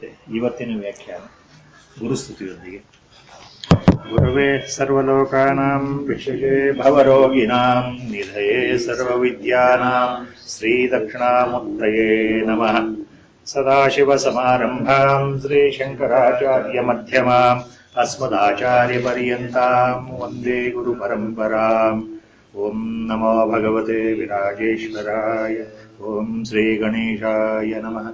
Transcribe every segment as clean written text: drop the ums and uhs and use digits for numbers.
ಮತ್ತೆ ಇವತ್ತಿನ ವ್ಯಾಖ್ಯಾನ ಗುರುಸ್ತುತಿಯೊಂದಿಗೆ. ಗುರವೇ ಸರ್ವಲೋಕಾನಾಂ ವಿಷಯೇ ಭವರೋಗಿಣಾಂ ನಿಧಯೇ ಸರ್ವವಿದ್ಯಾನಾಂ ಶ್ರೀ ದಕ್ಷಿಣಾಮೂರ್ತಯೇ ನಮಃ. ಸದಾಶಿವಸಮಾರಂಭಾಂ ಶ್ರೀಶಂಕರಾಚಾರ್ಯ ಮಧ್ಯಮಾಂ ಅಸ್ಮದಾಚಾರ್ಯಪರ್ಯಂತಾಂ ವಂದೇ ಗುರುಪರಂಪರಾಂ. ಓಂ ನಮೋ ಭಗವತೆ ವಿರಾಜೇಶ್ವರಾಯ. ಓಂ ಶ್ರೀ ಗಣೇಶಾಯ ನಮಃ.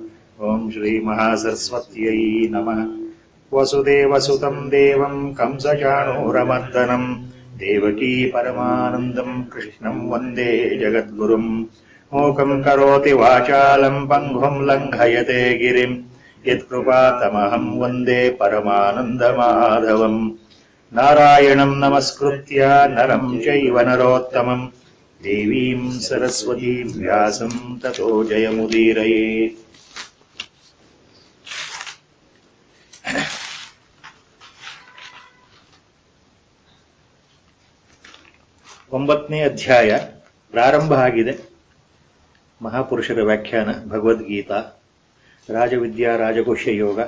ಓಂ ಶ್ರೀ ಮಹಾಸರಸ್ವತ್ಯೈ ನಮಃ. ವಸುದೇವಸುತಂ ದೇವಂ ಕಂಸಚಾಣೂರಮರ್ದನಂ ದೇವಕೀ ಪರಮಾನಂದಂ ಕೃಷ್ಣಂ ವಂದೇ ಜಗದ್ಗುರುಂ. ಮೂಕಂ ಕರೋತಿ ವಾಚಾಲಂ ಪಂಗುಂ ಲಂಘಯತೆ ಗಿರಿಂ ಯತ್ಕೃಪಾತಮಹಂ ವಂದೇ ಪರಮಾನಂದಮಾಧವಂ. ನಾರಾಯಣಂ ನಮಸ್ಕೃತ್ಯ ನರಂ ಚೈವ ನರೋತ್ತಮಂ ದೇವೀಂ ಸರಸ್ವತೀಂ ವ್ಯಾಸಂ ತತೋ ಜಯಮುದೀರಯೇ. ಒಂಬತ್ತನೇ ಅಧ್ಯಾಯ ಪ್ರಾರಂಭ ಆಗಿದೆ. ಮಹಾಪುರುಷರ ವ್ಯಾಖ್ಯಾನ, ಭಗವದ್ಗೀತಾ, ರಾಜವಿದ್ಯಾ ರಾಜಕೋಶ ಯೋಗ.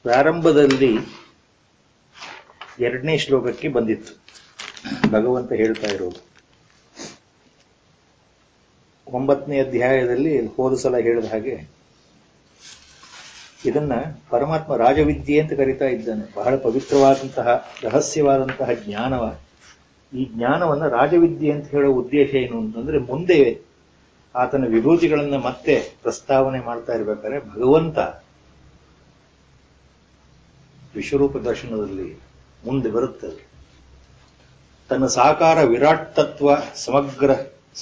ಪ್ರಾರಂಭದಲ್ಲಿ 2ನೇ ಶ್ಲೋಕಕ್ಕೆ ಬಂದಿತ್ತು. ಭಗವಂತ ಹೇಳ್ತಾ ಇರೋದು 9ನೇ ಅಧ್ಯಾಯದಲ್ಲಿ ಹೋದ ಸಲ ಹೇಳಿದ ಹಾಗೆ ಇದನ್ನ ಪರಮಾತ್ಮ ರಾಜವಿದ್ಯೆ ಅಂತ ಕರೀತಾ ಇದ್ದಾನೆ. ಬಹಳ ಪವಿತ್ರವಾದಂತಹ ರಹಸ್ಯವಾದಂತಹ ಜ್ಞಾನವ. ಈ ಜ್ಞಾನವನ್ನ ರಾಜವಿದ್ಯೆ ಅಂತ ಹೇಳೋ ಉದ್ದೇಶ ಏನು ಅಂತಂದ್ರೆ, ಮುಂದೆ ಆತನ ವಿಭೂತಿಗಳನ್ನ ಮತ್ತೆ ಪ್ರಸ್ತಾವನೆ ಮಾಡ್ತಾ ಇರ್ಬೇಕಾದ್ರೆ ಭಗವಂತ ವಿಶ್ವರೂಪ ದರ್ಶನದಲ್ಲಿ ಮುಂದೆ ಬರುತ್ತದೆ. ತನ್ನ ಸಾಕಾರ ವಿರಾಟ್ ತತ್ವ ಸಮಗ್ರ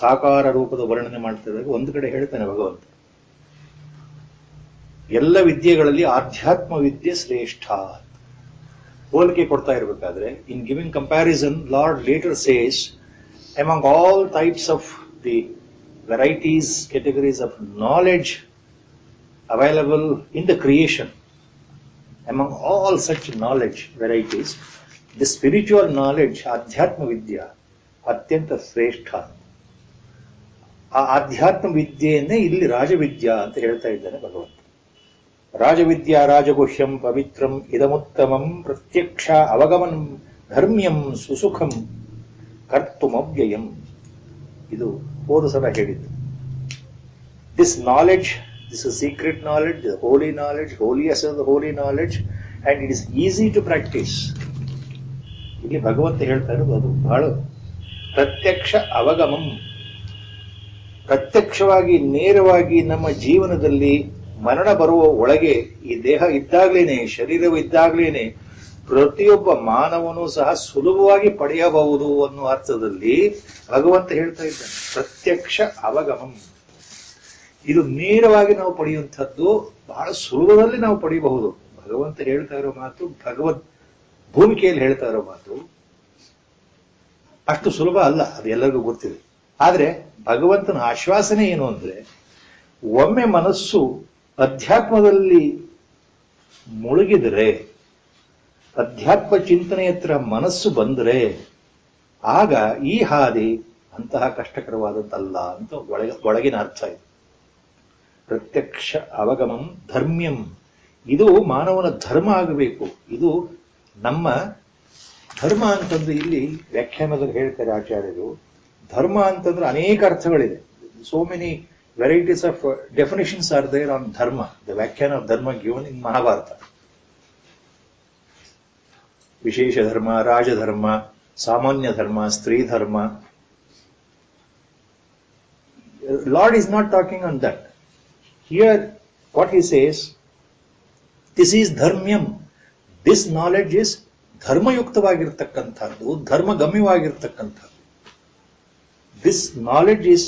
ಸಾಕಾರ ರೂಪದ ವರ್ಣನೆ ಮಾಡ್ತಾ ಇದ್ದಾಗ ಒಂದು ಕಡೆ ಹೇಳ್ತಾನೆ ಭಗವಂತ, ಎಲ್ಲ ವಿದ್ಯೆಗಳಲ್ಲಿ ಆಧ್ಯಾತ್ಮ ವಿದ್ಯೆ ಶ್ರೇಷ್ಠ. ಹೋಲಿಕೆ ಕೊಡ್ತಾ ಇರಬೇಕಾದ್ರೆ in giving comparison lord later says, among all types of the varieties categories of knowledge available in the creation, among all such knowledge varieties, the spiritual knowledge, adhyatma vidya, ಅತ್ಯಂತ ಶ್ರೇಷ್ಠ. ಆ ಆಧ್ಯಾತ್ಮ ವಿದ್ಯೆಯನ್ನೇ ಇಲ್ಲಿ ರಾಜವಿದ್ಯಾ ಅಂತ ಹೇಳ್ತಾ ಇದ್ದಾನೆ ಭಗವಂತ. ರಾಜವಿದ್ಯಾ ರಾಜಗುಹ್ಯಂ ಪವಿತ್ರಂ ಇದಮುತ್ತಮಂ ಪ್ರತ್ಯಕ್ಷ ಅವಗಮನಂ ಧರ್ಮ್ಯಂ ಸುಸುಖಂ ಕರ್ತುಮವ್ಯಯಂ. ಇದು ಹೋದ ಸಲ ಹೇಳಿದ್ದು. This knowledge, this is secret knowledge, the holy knowledge, holiest of the holy knowledge, and it is easy to practice. ಇಲ್ಲಿ ಭಗವಂತ ಹೇಳ್ತಾ ಇರೋದು ಅದು ಬಹಳ ಪ್ರತ್ಯಕ್ಷ ಅವಗಮಂ. ಪ್ರತ್ಯಕ್ಷವಾಗಿ ನೇರವಾಗಿ ನಮ್ಮ ಜೀವನದಲ್ಲಿ ಮರಣ ಬರುವ ಒಳಗೆ ಈ ದೇಹ ಇದ್ದಾಗ್ಲೇನೆ, ಶರೀರವು ಇದ್ದಾಗ್ಲೇನೆ ಪ್ರತಿಯೊಬ್ಬ ಮಾನವನು ಸಹ ಸುಲಭವಾಗಿ ಪಡೆಯಬಹುದು ಅನ್ನೋ ಅರ್ಥದಲ್ಲಿ ಭಗವಂತ ಹೇಳ್ತಾ ಇದ್ದಾನೆ. ಪ್ರತ್ಯಕ್ಷ ಅವಗಮಂ, ಇದು ನೇರವಾಗಿ ನಾವು ಪಡೆಯುವಂಥದ್ದು, ಬಹಳ ಸುಲಭದಲ್ಲಿ ನಾವು ಪಡೆಯಬಹುದು. ಭಗವಂತ ಹೇಳ್ತಾ ಇರೋ ಮಾತು, ಭಗವದ್ ಭೂಮಿಕೆಯಲ್ಲಿ ಹೇಳ್ತಾ ಇರೋ ಮಾತು ಅಷ್ಟು ಸುಲಭ ಅಲ್ಲ, ಅದು ಎಲ್ಲರಿಗೂ ಗೊತ್ತಿದೆ. ಆದ್ರೆ ಭಗವಂತನ ಆಶ್ವಾಸನೆ ಏನು ಅಂದ್ರೆ, ಒಮ್ಮೆ ಮನಸ್ಸು ಅಧ್ಯಾತ್ಮದಲ್ಲಿ ಮುಳುಗಿದರೆ, ಅಧ್ಯಾತ್ಮ ಚಿಂತನೆ ಹತ್ರ ಮನಸ್ಸು ಬಂದರೆ, ಆಗ ಈ ಹಾದಿ ಅಂತಹ ಕಷ್ಟಕರವಾದದ್ದಲ್ಲ ಅಂತ ಒಳಗಿನ ಅರ್ಥ ಇದೆ. ಪ್ರತ್ಯಕ್ಷ ಅವಗಮಂ ಧರ್ಮ್ಯಂ, ಇದು ಮಾನವನ ಧರ್ಮ ಆಗಬೇಕು. ಇದು ನಮ್ಮ ಧರ್ಮ ಅಂತಂದ್ರೆ ಇಲ್ಲಿ ವ್ಯಾಖ್ಯಾನದಲ್ಲಿ ಹೇಳ್ತಾರೆ ಆಚಾರ್ಯರು. ಧರ್ಮ ಅಂತಂದ್ರೆ ಅನೇಕ ಅರ್ಥಗಳಿದೆ. So many varieties of definitions are there on dharma. The ವ್ಯಾಖ್ಯಾನ of dharma given in Mahabharata. ವಿಶೇಷ ಧರ್ಮ, ರಾಜಧರ್ಮ, ಸಾಮಾನ್ಯ ಧರ್ಮ, ಸ್ತ್ರೀ ಧರ್ಮ. Lord is not talking on that. Here what he says, this is dharmyam. This knowledge is ಧರ್ಮಯುಕ್ತವಾಗಿರ್ತಕ್ಕಂಥದ್ದು, ಧರ್ಮಗಮ್ಯವಾಗಿರ್ತಕ್ಕಂಥದ್ದು. This knowledge is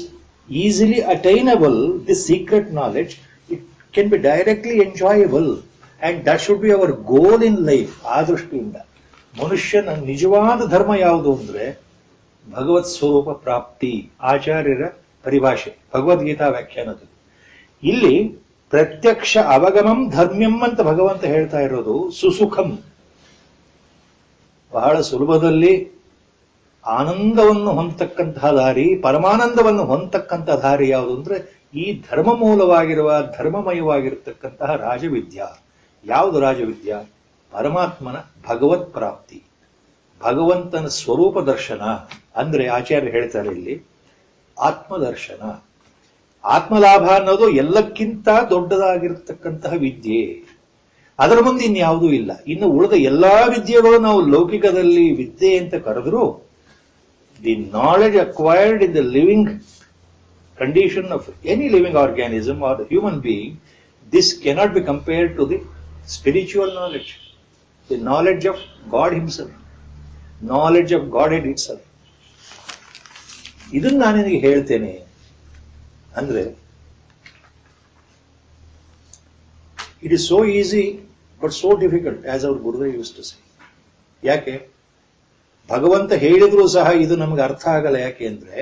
easily attainable. This secret knowledge, it can be directly enjoyable, and that should be our goal in life. ಆ ದೃಷ್ಟಿಯಿಂದ ಮನುಷ್ಯನ ನಿಜವಾದ ಧರ್ಮ ಯಾವುದು ಅಂದ್ರೆ ಭಗವತ್ ಸ್ವರೂಪ ಪ್ರಾಪ್ತಿ. ಆಚಾರ್ಯರ ಪರಿಭಾಷೆ ಭಗವದ್ಗೀತಾ ವ್ಯಾಖ್ಯಾನದಲ್ಲಿ ಇಲ್ಲಿ ಪ್ರತ್ಯಕ್ಷ ಅವಗಮಂ ಧರ್ಮ್ಯಂ ಅಂತ ಭಗವಂತ ಹೇಳ್ತಾ ಇರೋದು ಸುಸುಖಂ, ಬಹಳ ಸುಲಭದಲ್ಲಿ ಆನಂದವನ್ನು ಹೊಂದತಕ್ಕಂತಹ ದಾರಿ, ಪರಮಾನಂದವನ್ನು ಹೊಂದತಕ್ಕಂತಹ ದಾರಿ ಯಾವುದು ಅಂದ್ರೆ ಈ ಧರ್ಮ ಮೂಲವಾಗಿರುವ, ಧರ್ಮಮಯವಾಗಿರತಕ್ಕಂತಹ ರಾಜವಿದ್ಯಾ. ಯಾವುದು ರಾಜವಿದ್ಯಾ? ಪರಮಾತ್ಮನ ಭಗವತ್ ಪ್ರಾಪ್ತಿ, ಭಗವಂತನ ಸ್ವರೂಪ ದರ್ಶನ. ಅಂದ್ರೆ ಆಚಾರ್ಯ ಹೇಳ್ತಾರೆ ಇಲ್ಲಿ ಆತ್ಮದರ್ಶನ. ಆತ್ಮಲಾಭ ಅನ್ನೋದು ಎಲ್ಲಕ್ಕಿಂತ ದೊಡ್ಡದಾಗಿರತಕ್ಕಂತಹ ವಿದ್ಯೆ. ಅದರ ಮುಂದೆ ಇನ್ಯಾವುದೂ ಇಲ್ಲ. ಇನ್ನು ಉಳಿದ ಎಲ್ಲಾ ವಿದ್ಯೆಗಳು ನಾವು ಲೌಕಿಕದಲ್ಲಿ ವಿದ್ಯೆ ಅಂತ ಕರೆದರೂ, the knowledge acquired in the living condition of any living organism or the human being, this cannot be compared to the spiritual knowledge, the knowledge of God himself, knowledge of Godhead itself. ಇದನ್ನು ನಾನು ನಿನಗೆ ಹೇಳ್ತೇನೆ ಅಂದ್ರೆ, it is so easy but so difficult, as our Gurudev used to say. ಯಾಕೆ? ಭಗವಂತ ಹೇಳಿದ್ರು ಸಹ ಇದು ನಮಗೆ ಅರ್ಥ ಆಗಲ್ಲ. ಯಾಕೆ ಅಂದ್ರೆ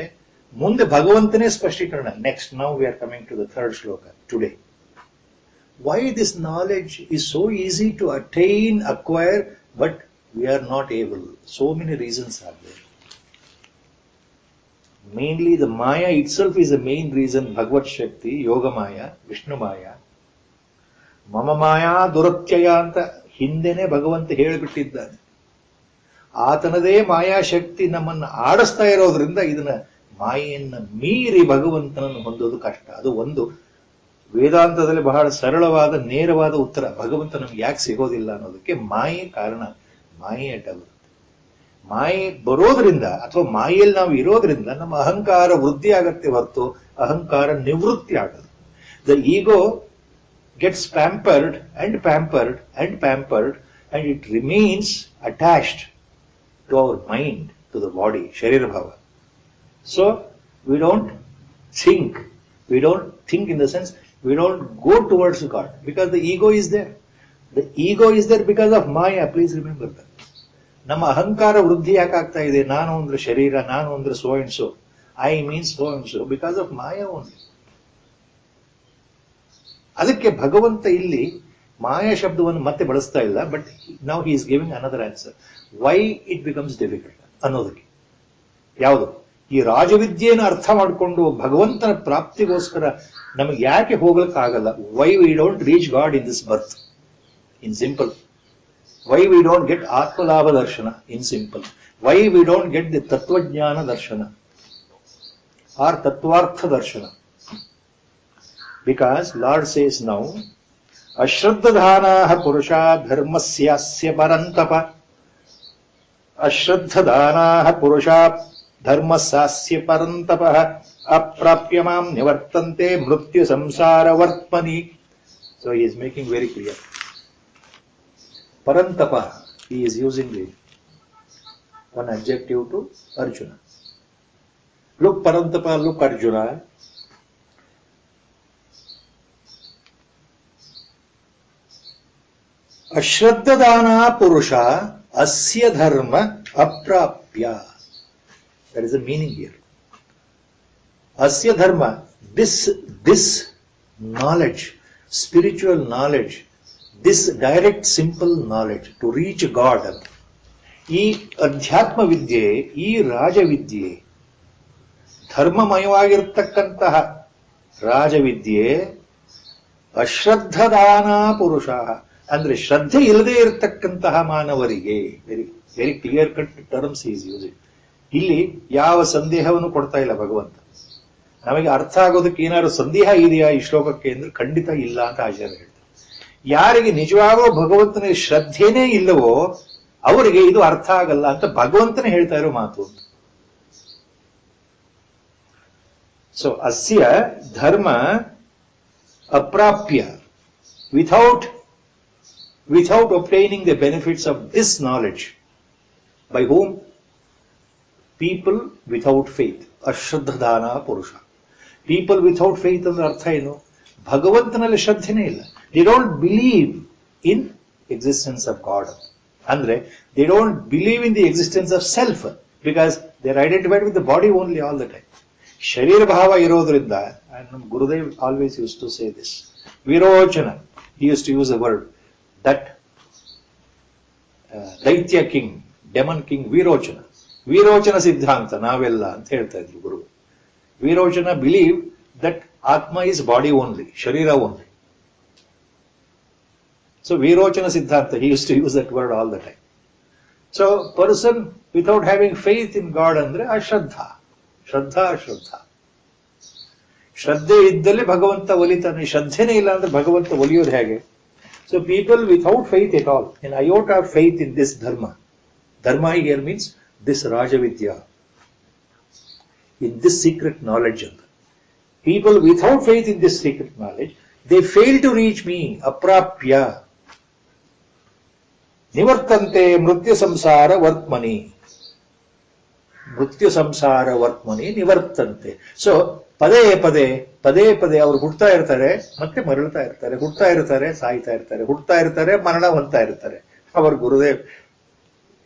ಮುಂದೆ ಭಗವಂತನೇ ಸ್ಪಷ್ಟೀಕರಣ. Next, now we are coming to the third shloka today. Why this knowledge is so easy to attain, acquire, but we are not able? So many reasons are there. Mainly the maya ಇಟ್ ಸೆಲ್ಫ್ ಈಸ್ ದ ಮೇನ್ ರೀಸನ್. ಭಗವತ್ ಶಕ್ತಿ, ಯೋಗ ಮಾಯಾ, ವಿಷ್ಣು ಮಾಯಾ, ಮಮ ಮಾಯಾ ದುರತ್ಯಯ ಅಂತ ಹಿಂದೆನೆ ಭಗವಂತ ಹೇಳಿಬಿಟ್ಟಿದ್ದಾನೆ. ಆತನದೇ ಮಾಯಾಶಕ್ತಿ ನಮ್ಮನ್ನು ಆಡಿಸ್ತಾ ಇರೋದ್ರಿಂದ ಇದನ್ನ ಮಾಯೆಯನ್ನು ಮೀರಿ ಭಗವಂತನನ್ನು ಹೊಂದೋದು ಕಷ್ಟ. ಅದು ಒಂದು ವೇದಾಂತದಲ್ಲಿ ಬಹಳ ಸರಳವಾದ ನೇರವಾದ ಉತ್ತರ. ಭಗವಂತ ನಮ್ಗೆ ಯಾಕೆ ಸಿಗೋದಿಲ್ಲ ಅನ್ನೋದಕ್ಕೆ ಮಾಯೆ ಕಾರಣ. ಮಾಯೆ ಅಡ್ಡ ಬರುತ್ತೆ. ಮಾಯೆ ಬರೋದ್ರಿಂದ ಅಥವಾ ಮಾಯೆಯಲ್ಲಿ ನಾವು ಇರೋದ್ರಿಂದ ನಮ್ಮ ಅಹಂಕಾರ ವೃದ್ಧಿ ಆಗತ್ತೆ ಹೊರತು ಅಹಂಕಾರ ನಿವೃತ್ತಿ ಆಗದು. The ego gets pampered and pampered and pampered and it remains attached to our mind, to the body, ಶರೀರ ಭಾವ. So, we don't think. We don't think in the sense, we don't go towards God because the ego is there. The ego is there because of Maya. Please remember that. ನಮ್ಮ ಅಹಂಕಾರ ವೃದ್ಧಿ ಯಾಕಾಗ್ತಾ ಇದೆ? ನಾನು ಅಂದ್ರೆ ಶರೀರ, ನಾನು ಅಂದ್ರೆ so and so, I means so and so, because of Maya only. ಅದಕ್ಕೆ ಭಗವಂತ ಇಲ್ಲಿ ಮಾಯಾ ಶಬ್ದವನ್ನು ಮತ್ತೆ ಬಳಸ್ತಾ ಇಲ್ಲ. But now he is giving another answer. Why it becomes difficult ಅನ್ನೋದಕ್ಕೆ. ಯಾವುದು? ಈ ರಾಜವಿದ್ಯೆಯನ್ನು ಅರ್ಥ ಮಾಡಿಕೊಂಡು ಭಗವಂತನ ಪ್ರಾಪ್ತಿಗೋಸ್ಕರ ನಮಗೆ ಯಾಕೆ ಹೋಗ್ಲಿಕ್ಕಾಗಲ್ಲ? Why we don't reach God in this birth? In simple. Why we don't get ಆತ್ಮಲಾಭ ದರ್ಶನ? In simple. Why we don't get the ತತ್ವಜ್ಞಾನ ದರ್ಶನ ಆರ್ ತತ್ವಾರ್ಥ ದರ್ಶನ? ಬಿಕಾಸ್ ಲಾರ್ಡ್ ಸೇಸ್ ನೌ, ಅಶ್ರದ್ಧಾನಾಃ ಪುರುಷಾ ಧರ್ಮಸ್ಯಾಸ್ಯ ಪರಂತಪ. ಅಶ್ರದ್ಧಾನಾಃ ಪುರುಷಾ ಧರ್ಮಸ್ಯಾಸ್ಯ ಪರಂತಪಃ ಅಪ್ರಾಪ್ಯ ಮಾಂ ನಿವರ್ತಂತೆ ಮೃತ್ಯು ಸಂಸಾರ ವರ್ತ್ಮನಿ. So he is making very clear. Parantapa, he is using one adjective to Arjuna. Look Parantapa, look Arjuna. Ashraddadana purusha asya dharma aprapya. That is the meaning here. Asya dharma, this knowledge, spiritual knowledge, this direct simple knowledge to reach God. ಈ ಅಧ್ಯಾತ್ಮ ವಿದ್ಯೆ, ಈ ರಾಜವಿದ್ಯೆ, ಧರ್ಮಮಯವಾಗಿರ್ತಕ್ಕಂತಹ ರಾಜವಿದ್ಯೆ, ಅಶ್ರದ್ಧದಾನ ಪುರುಷ ಅಂದ್ರೆ ಶ್ರದ್ಧೆ ಇಲ್ಲದೆ ಇರತಕ್ಕಂತಹ ಮಾನವರಿಗೆ, very very clear cut terms is using. ಇಲ್ಲಿ ಯಾವ ಸಂದೇಹವನ್ನು ಕೊಡ್ತಾ ಇಲ್ಲ ಭಗವಂತ. ನಮಗೆ ಅರ್ಥ ಆಗೋದಕ್ಕೆ ಏನಾದ್ರು ಸಂದೇಹ ಇದೆಯಾ ಈ ಶ್ಲೋಕಕ್ಕೆ ಅಂದ್ರೆ ಖಂಡಿತ ಇಲ್ಲ ಅಂತ ಆಚಾರ್ಯ ಹೇಳ್ತಾರೆ. ಯಾರಿಗೆ ನಿಜವಾಗೋ ಭಗವಂತನ ಶ್ರದ್ಧೆನೇ ಇಲ್ಲವೋ ಅವರಿಗೆ ಇದು ಅರ್ಥ ಆಗಲ್ಲ ಅಂತ ಭಗವಂತನೇ ಹೇಳ್ತಾ ಇರೋ ಮಾತು. ಸೊ ಅಸ್ಯ ಧರ್ಮ ಅಪ್ರಾಪ್ಯ, without obtaining the benefits of this knowledge. By whom? People without faith. ಅಶ್ರದ್ಧದಾನ ಪುರುಷ. People without faith ಅಂದ್ರೆ ಅರ್ಥ ಏನು? ಭಗವಂತನಲ್ಲಿ ಶ್ರದ್ಧೆನೇ ಇಲ್ಲ. They don't believe in existence of God. ಅಂದ್ರೆ they don't believe in the existence of self because they are identified with the body only all the time. ಶರೀರ ಭಾವ ಇರೋದ್ರಿಂದ, and Gurudev always used to say this, Virochana, he used to use a word, that Daitya king, demon king Virochana, Virochana ಸಿದ್ಧಾಂತ ನಾವೆಲ್ಲ ಅಂತ ಹೇಳ್ತಾ ಇದ್ರು ಗುರು. Virochana believe that ಆತ್ಮ is body only, ಶರೀರ ಓನ್ಲಿ. ಸೊ ವಿರೋಚನ ಸಿದ್ಧಾಂತ, he used to use that word all the time. So person without having faith in God ಅಂದ್ರೆ ಅಶ್ರದ್ಧಾ. ಅಶ್ರದ್ಧಾ. ಶ್ರದ್ಧೆ ಇದ್ದಲ್ಲಿ ಭಗವಂತ ಒಲಿತಾನೆ, ಶ್ರದ್ಧೆನೇ ಇಲ್ಲ ಅಂದ್ರೆ ಭಗವಂತ ಒಲಿಯೋದು ಹೇಗೆ? So people without faith at all, in iota of faith in this dharma here means this Rajavidya, in this secret knowledge. People without faith in this secret knowledge, they fail to reach me, aprapya. Nivartante mrityu samsara vartmani. Mrityu samsara vartmani nivartante. So, ಪದೇ ಪದೇ ಅವರು ಹುಡ್ತಾ ಇರ್ತಾರೆ, ಮತ್ತೆ ಮರಳ್ತಾ ಇರ್ತಾರೆ, ಹುಡ್ತಾ ಇರ್ತಾರೆ, ಸಾಯ್ತಾ ಇರ್ತಾರೆ, ಹುಡ್ತಾ ಇರ್ತಾರೆ, ಮರಣ ಹೊಂದ್ತಾ ಇರ್ತಾರೆ. ಅವರ Gurudev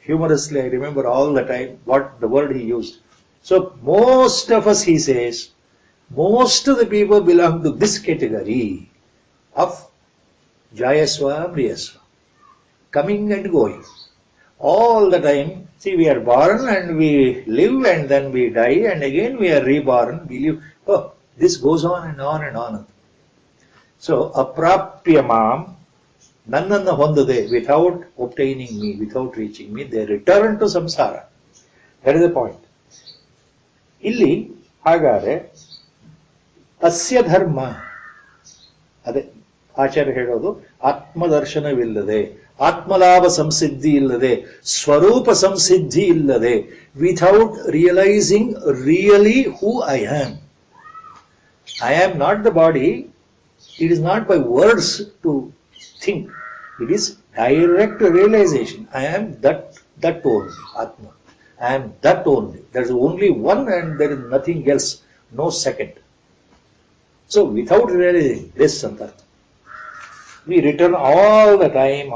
humorously, I remember all the time what the word he used. So most of us, he says, most of the people belong to this category of Jayasva, Priyasva, coming and going. All the time, see, we are born and we live and then we die and again we are reborn, we live. Oh, this goes on and on and on. So, aprapyamam, nannanna hondade, without obtaining me, without reaching me, they return to samsara. That is the point. Illi, hagare, asya dharma, ade, ಆಚಾರ್ಯ ಹೇಳೋದು ಆತ್ಮದರ್ಶನವಿಲ್ಲದೆ, ಆತ್ಮಲಾಭ ಸಂಸಿದ್ಧಿ ಇಲ್ಲದೆ, ಸ್ವರೂಪ ಸಂಸಿದ್ಧಿ ಇಲ್ಲದೆ, without realising really who I am. I am not the body. It is not by words to think. It is direct realization. I am that only, Atma. I am that only. There is only one and there is nothing else, no second. So without realizing this, Santartha, we return all the time,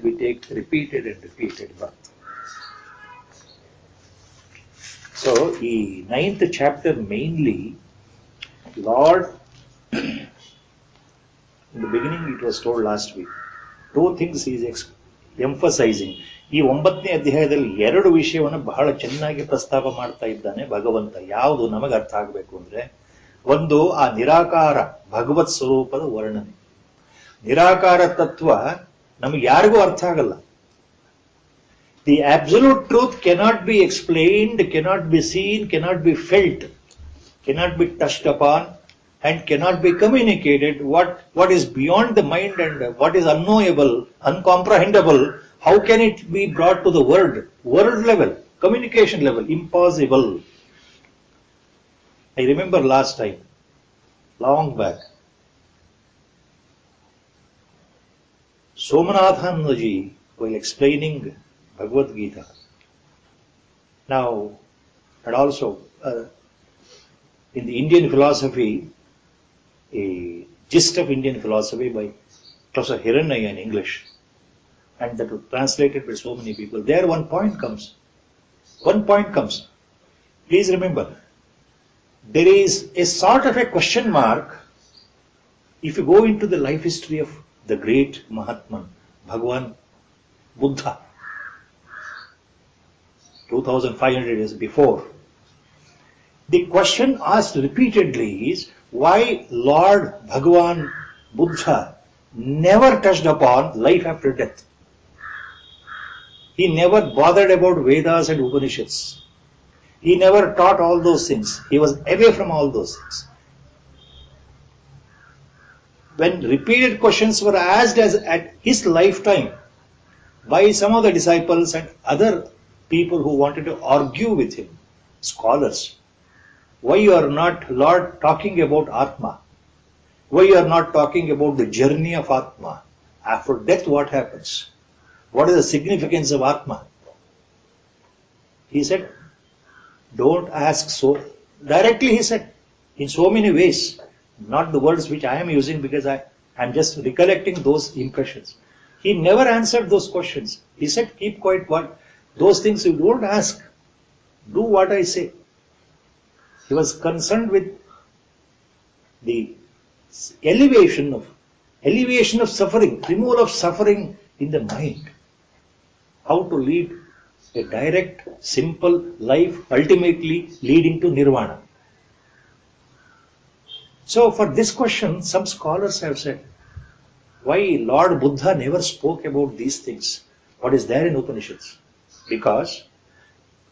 we take repeated and repeated birth. So, the 9th chapter mainly, Lord, in the beginning it was told last week, two things he is emphasizing. ಈ 9ನೇ ಅಧ್ಯಾಯದಲ್ಲಿ 2 ವಿಷಯವನ್ನು ಬಹಳ ಚೆನ್ನಾಗಿ ಪ್ರಸ್ತಾಪ ಮಾಡ್ತಾ ಇದ್ದಾನೆ ಭಗವಂತ. ಯಾವುದು ನಮಗೆ ಅರ್ಥ ಆಗಬೇಕು ಅಂದ್ರೆ, ಒಂದು ಆ ನಿರಾಕಾರ ಭಗವತ್ ಸ್ವರೂಪದ ವರ್ಣನೆ. ನಿರಾಕಾರ ತತ್ವ ನಮಗೆ ಯಾರಿಗೂ ಅರ್ಥ ಆಗಲ್ಲ. The absolute truth cannot be explained, cannot be seen, cannot be felt, cannot be touched upon and cannot be communicated. What is beyond the mind and what is unknowable, uncomprehendable, how can it be brought to the word level, communication level? Impossible. I remember last time, long back, Somanathanji, while explaining Bhagavad Gita, now, and also in the Indian philosophy, a gist of Indian philosophy by Professor Hiranyaya in English, and that was translated by so many people. There one point comes. Please remember, there is a sort of a question mark if you go into the life history of the great Mahatman, Bhagavan Buddha, 2500 years before. The question asked repeatedly is, why Lord Bhagavan Buddha never touched upon life after death? He never bothered about Vedas and Upanishads. He never taught all those things. He was away from all those things. When repeated questions were asked at his lifetime by some of the disciples and other people who wanted to argue with him, scholars, why you are not, Lord, talking about Atma? Why you are not talking about the journey of Atma? After death, what happens? What is the significance of Atma? He said, don't ask so. Directly he said, in so many ways, not the words which I am using because I am just recollecting those impressions. He never answered those questions. He said, keep quiet, what? Those things you don't ask. Do what I say. He was concerned with the elevation of suffering, removal of suffering in the mind. How to lead A direct, simple life ultimately leading to nirvana. So for this question, some scholars have said, why Lord Buddha never spoke about these things? What is there in Upanishads? Because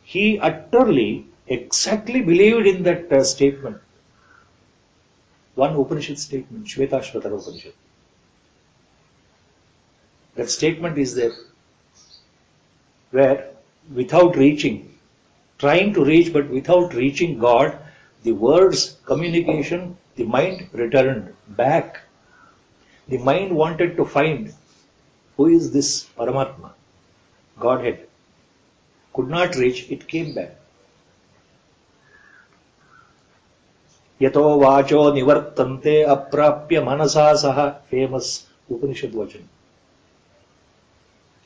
he utterly, exactly believed in that statement. One Upanishad statement, Shvetashvatara Upanishad. That statement is there, where without reaching, trying to reach but without reaching God, the words, communication, the mind returned back. The mind wanted to find who is this Paramatma, Godhead. Could not reach, it came back. Yato vacho nivartante aprapya manasa saha, famous Upanishad vachan.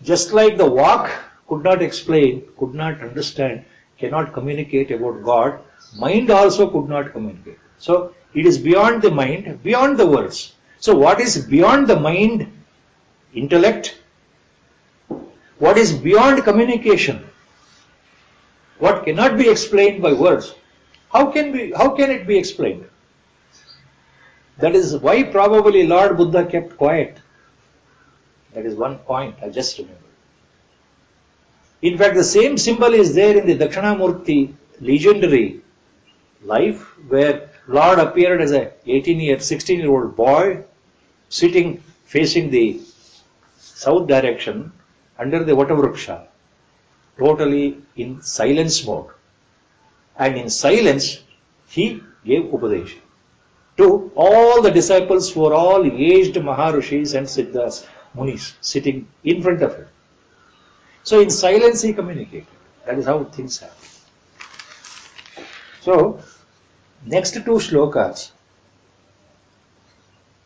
Just like the walk could not explain, could not understand, cannot communicate about God, mind also could not communicate. So it is beyond the mind, beyond the words. So what is beyond the mind? Intellect. What is beyond communication? What cannot be explained by words? How can it be explained? That is why probably Lord Buddha kept quiet. That is one point I just remembered. In fact, the same symbol is there in the Dakshinamurti legendary life, where Lord appeared as a 16-year-old boy sitting facing the south direction under the Vatavruksha, totally in silence mode. And in silence, he gave Upadesha to all the disciples who were all aged Maharishis and Siddhas, Munis, sitting in front of him. So in silence he communicated. That is how things happen. So, next two shlokas,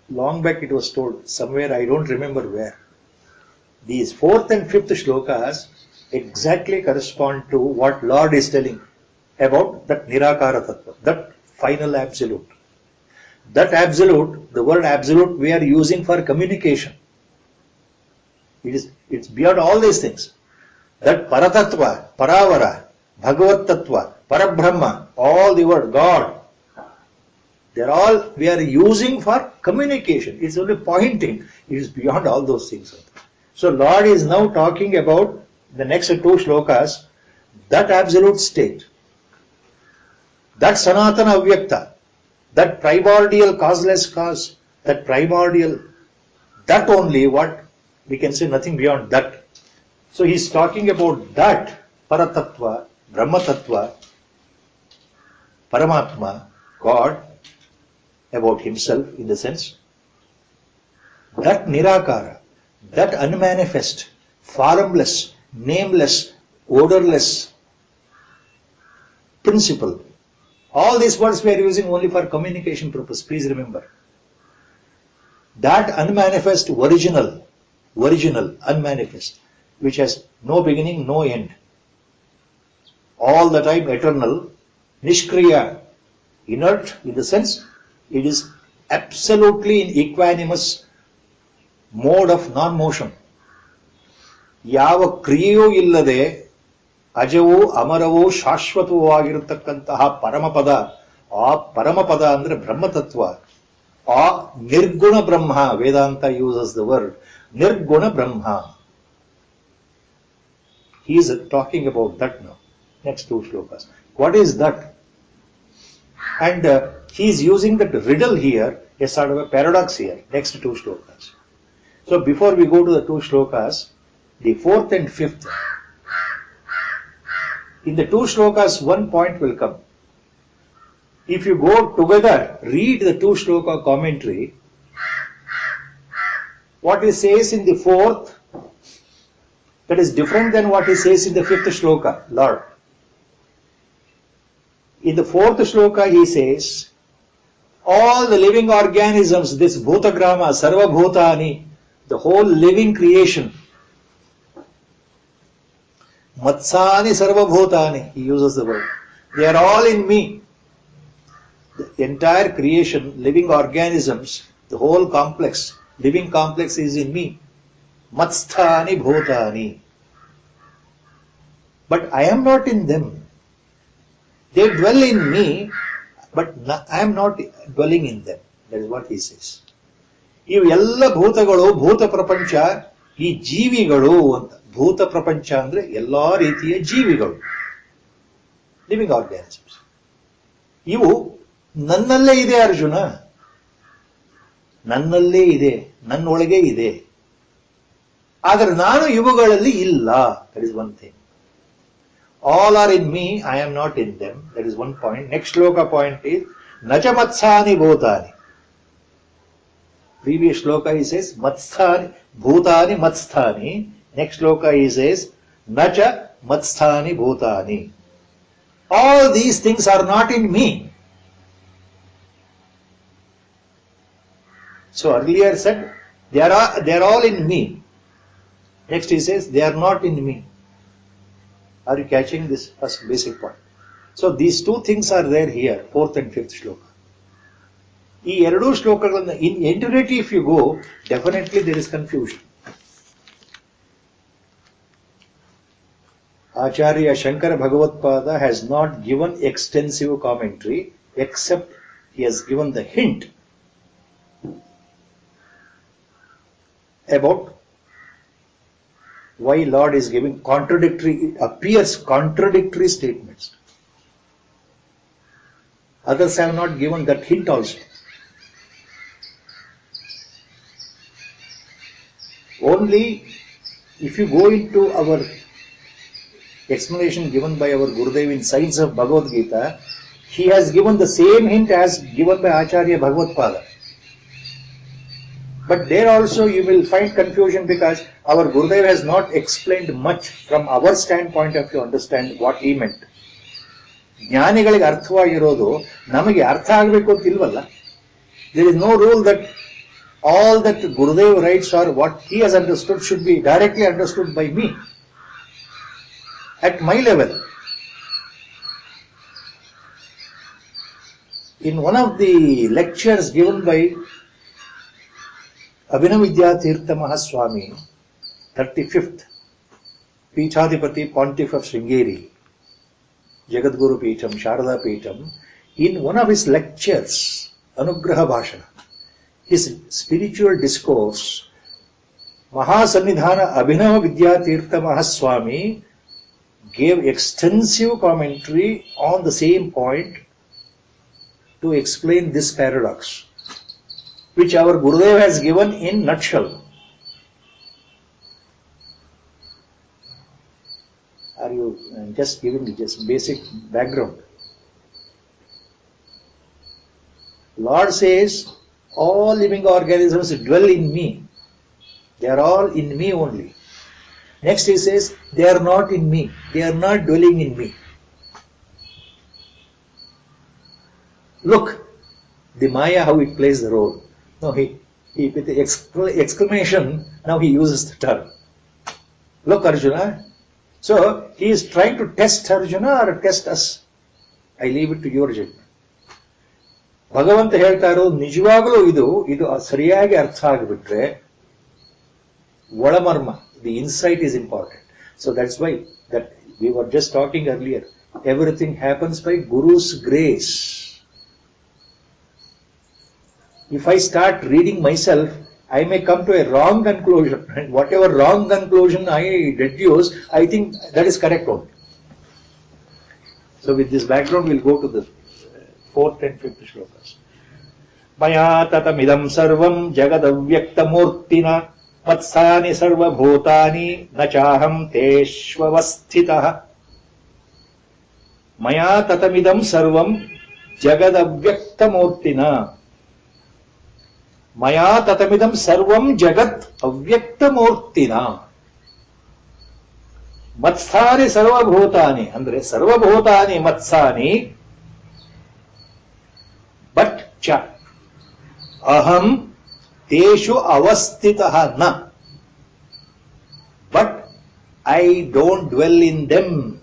long back it was told, somewhere I don't remember where. These fourth and fifth shlokas exactly correspond to what Lord is telling about that Nirakara Tattva, that final absolute. That absolute, the word absolute we are using for communication. It's beyond all these things. That Paratattva, Paravara, Bhagavat Tattva, Parabrahma, all the word God, they're all we are using for communication. It's only pointing. It is beyond all those things. So Lord is now talking about the next two shlokas, that absolute state, that Sanatana Avyakta, that primordial causeless cause, that primordial, that only what we can say, nothing beyond that. So he is talking about that Paratattva, Brahma Tattva, Paramatma, God, about himself in the sense, that Nirakara, that unmanifest, formless, nameless, odorless principle. All these words we are using only for communication purpose, please remember. That unmanifest, original, unmanifest, which has no beginning, no end, all the time eternal, Nishkriya, inert in the sense it is absolutely in equanimous mode of non-motion. Yava kriyo illade ಅಜವೋ ಅಮರವೋ ಶಾಶ್ವತವಾಗಿರತಕ್ಕಂತಹ paramapada, ಆ ಪರಮಪದ ಅಂದ್ರೆ ಬ್ರಹ್ಮತತ್ವ, ಆ ನಿರ್ಗುಣ ಬ್ರಹ್ಮ, ವೇದಾಂತ uses the word ನಿರ್ಗುಣ ಬ್ರಹ್ಮ. He is talking about that now. Next two shlokas. What is that? And he is using that riddle here, a sort of a paradox here, next two shlokas. So before we go to the two shlokas, the fourth and fifth, in the two shlokas, one point will come. If you go together, read the two shloka commentary, what he says in the fourth, that is different than what he says in the fifth shloka, Lord. In the fourth shloka he says, all the living organisms, this Bhutagrama, Sarva Bhutani, the whole living creation, Matsani Sarva Bhutani, he uses the word. They are all in me. The entire creation, living organisms, the whole complex, living complex is in me. Matsthani Bhutani. but I am not in them. They dwell in me, but I am not dwelling in them. That is what he says. ಇವು ಎಲ್ಲ ಭೂತಗಳು, ಭೂತ ಪ್ರಪಂಚ, ಈ ಜೀವಿಗಳು ಅಂತ. ಭೂತ ಪ್ರಪಂಚ ಅಂದ್ರೆ ಎಲ್ಲಾ ರೀತಿಯ ಜೀವಿಗಳು, ಲಿವಿಂಗ್ ಆರ್ಗ್ಯಾನಿಸಮ್ಸ್. ಇವು ನನ್ನಲ್ಲೇ ಇದೆ ಅರ್ಜುನ, ನನ್ನಲ್ಲೇ ಇದೆ, ನನ್ನೊಳಗೆ ಇದೆ. ಆದರೆ ನಾನು ಇವುಗಳಲ್ಲಿ ಇಲ್ಲ. That is one thing. All are in me, I am not in them. That is one point. Next shloka point is Nacha Matshani Bhutani. Previous shloka he says Matshani Bhutani Matshani. Next shloka he says Nacha Matshani Bhutani. All these things are not in me. So earlier said they are all in me. Next he says they are not in me. Are you catching this first basic point? So these two things are there here, fourth and fifth shloka. ಈ ಎರಡೂ ಶ್ಲೋಕಗಳನ್ನ in entirety if you go, definitely there is confusion. Acharya Shankara Bhagavatpada has not given extensive commentary, except he has given the hint about why Lord is giving appears contradictory statements. Others have not given that hint also. Only if you go into our explanation given by our Gurudev in Science of Bhagavad Gita, he has given the same hint as given by Acharya Bhagavatpada. But there also you will find confusion because our Gurudev has not explained much from our standpoint of view, understand what he meant. ಜ್ಞಾನಿಗಳಿಗೆ ಅರ್ಥವಾಗಿರೋದು ನಮಗೆ ಅರ್ಥ ಆಗಬೇಕು ಅಂತ ಇಲ್ವಲ್ಲ. There is no rule that all that Gurudev writes or what he has understood should be directly understood by me at my level. In one of the lectures given by Abhinavidya Tirtha Mahaswami, 35th Peethadipati Pontiff of Sringeri, Jagadguru Peetham, Sharada Peetham, in one of his lectures, Anugraha Bhashana, his spiritual discourse, Mahasannidhana Abhinavidya Tirtha Mahaswami gave extensive commentary on the same point to explain this paradox, which our Gurudev has given in nutshell. Are you just giving me just basic background? Lord says, all living organisms dwell in me. They are all in me only. Next he says, they are not in me. They are not dwelling in me. Look, the Maya, how it plays the role. No, he with the exclamation, now he uses the term. Look, Arjuna. So, he is trying to test Arjuna or test us. I leave it to your judgment. ಭಗವಂತ ಹೇಳ್ತಾ ಇರೋದು ನಿಜವಾಗಲೂ ಇದು ಸರಿಯಾಗಿ ಅರ್ಥ ಆಗಿಬಿಟ್ರೆ ಒಳಮರ್ಮ, the insight is important. So that's why that we were just talking earlier. Everything happens by Guru's grace. If I start reading myself, I may come to a wrong conclusion. And whatever wrong conclusion I deduce, I think that is correct only. So with this background, we'll go to the fourth and fifth shlokas. Maya tatamidam sarvam jagadavyaktamurtina vatsani sarvabhutani nachaham teshvavasthitah. Maya tatamidam sarvam jagadavyaktamurtina. Maya tatamidam sarvam jagat avyaktamurtina. Matsthani sarvabhutani, andre sarvabhutani matsani, but cha aham teshu avastitah na, but I don't dwell in them.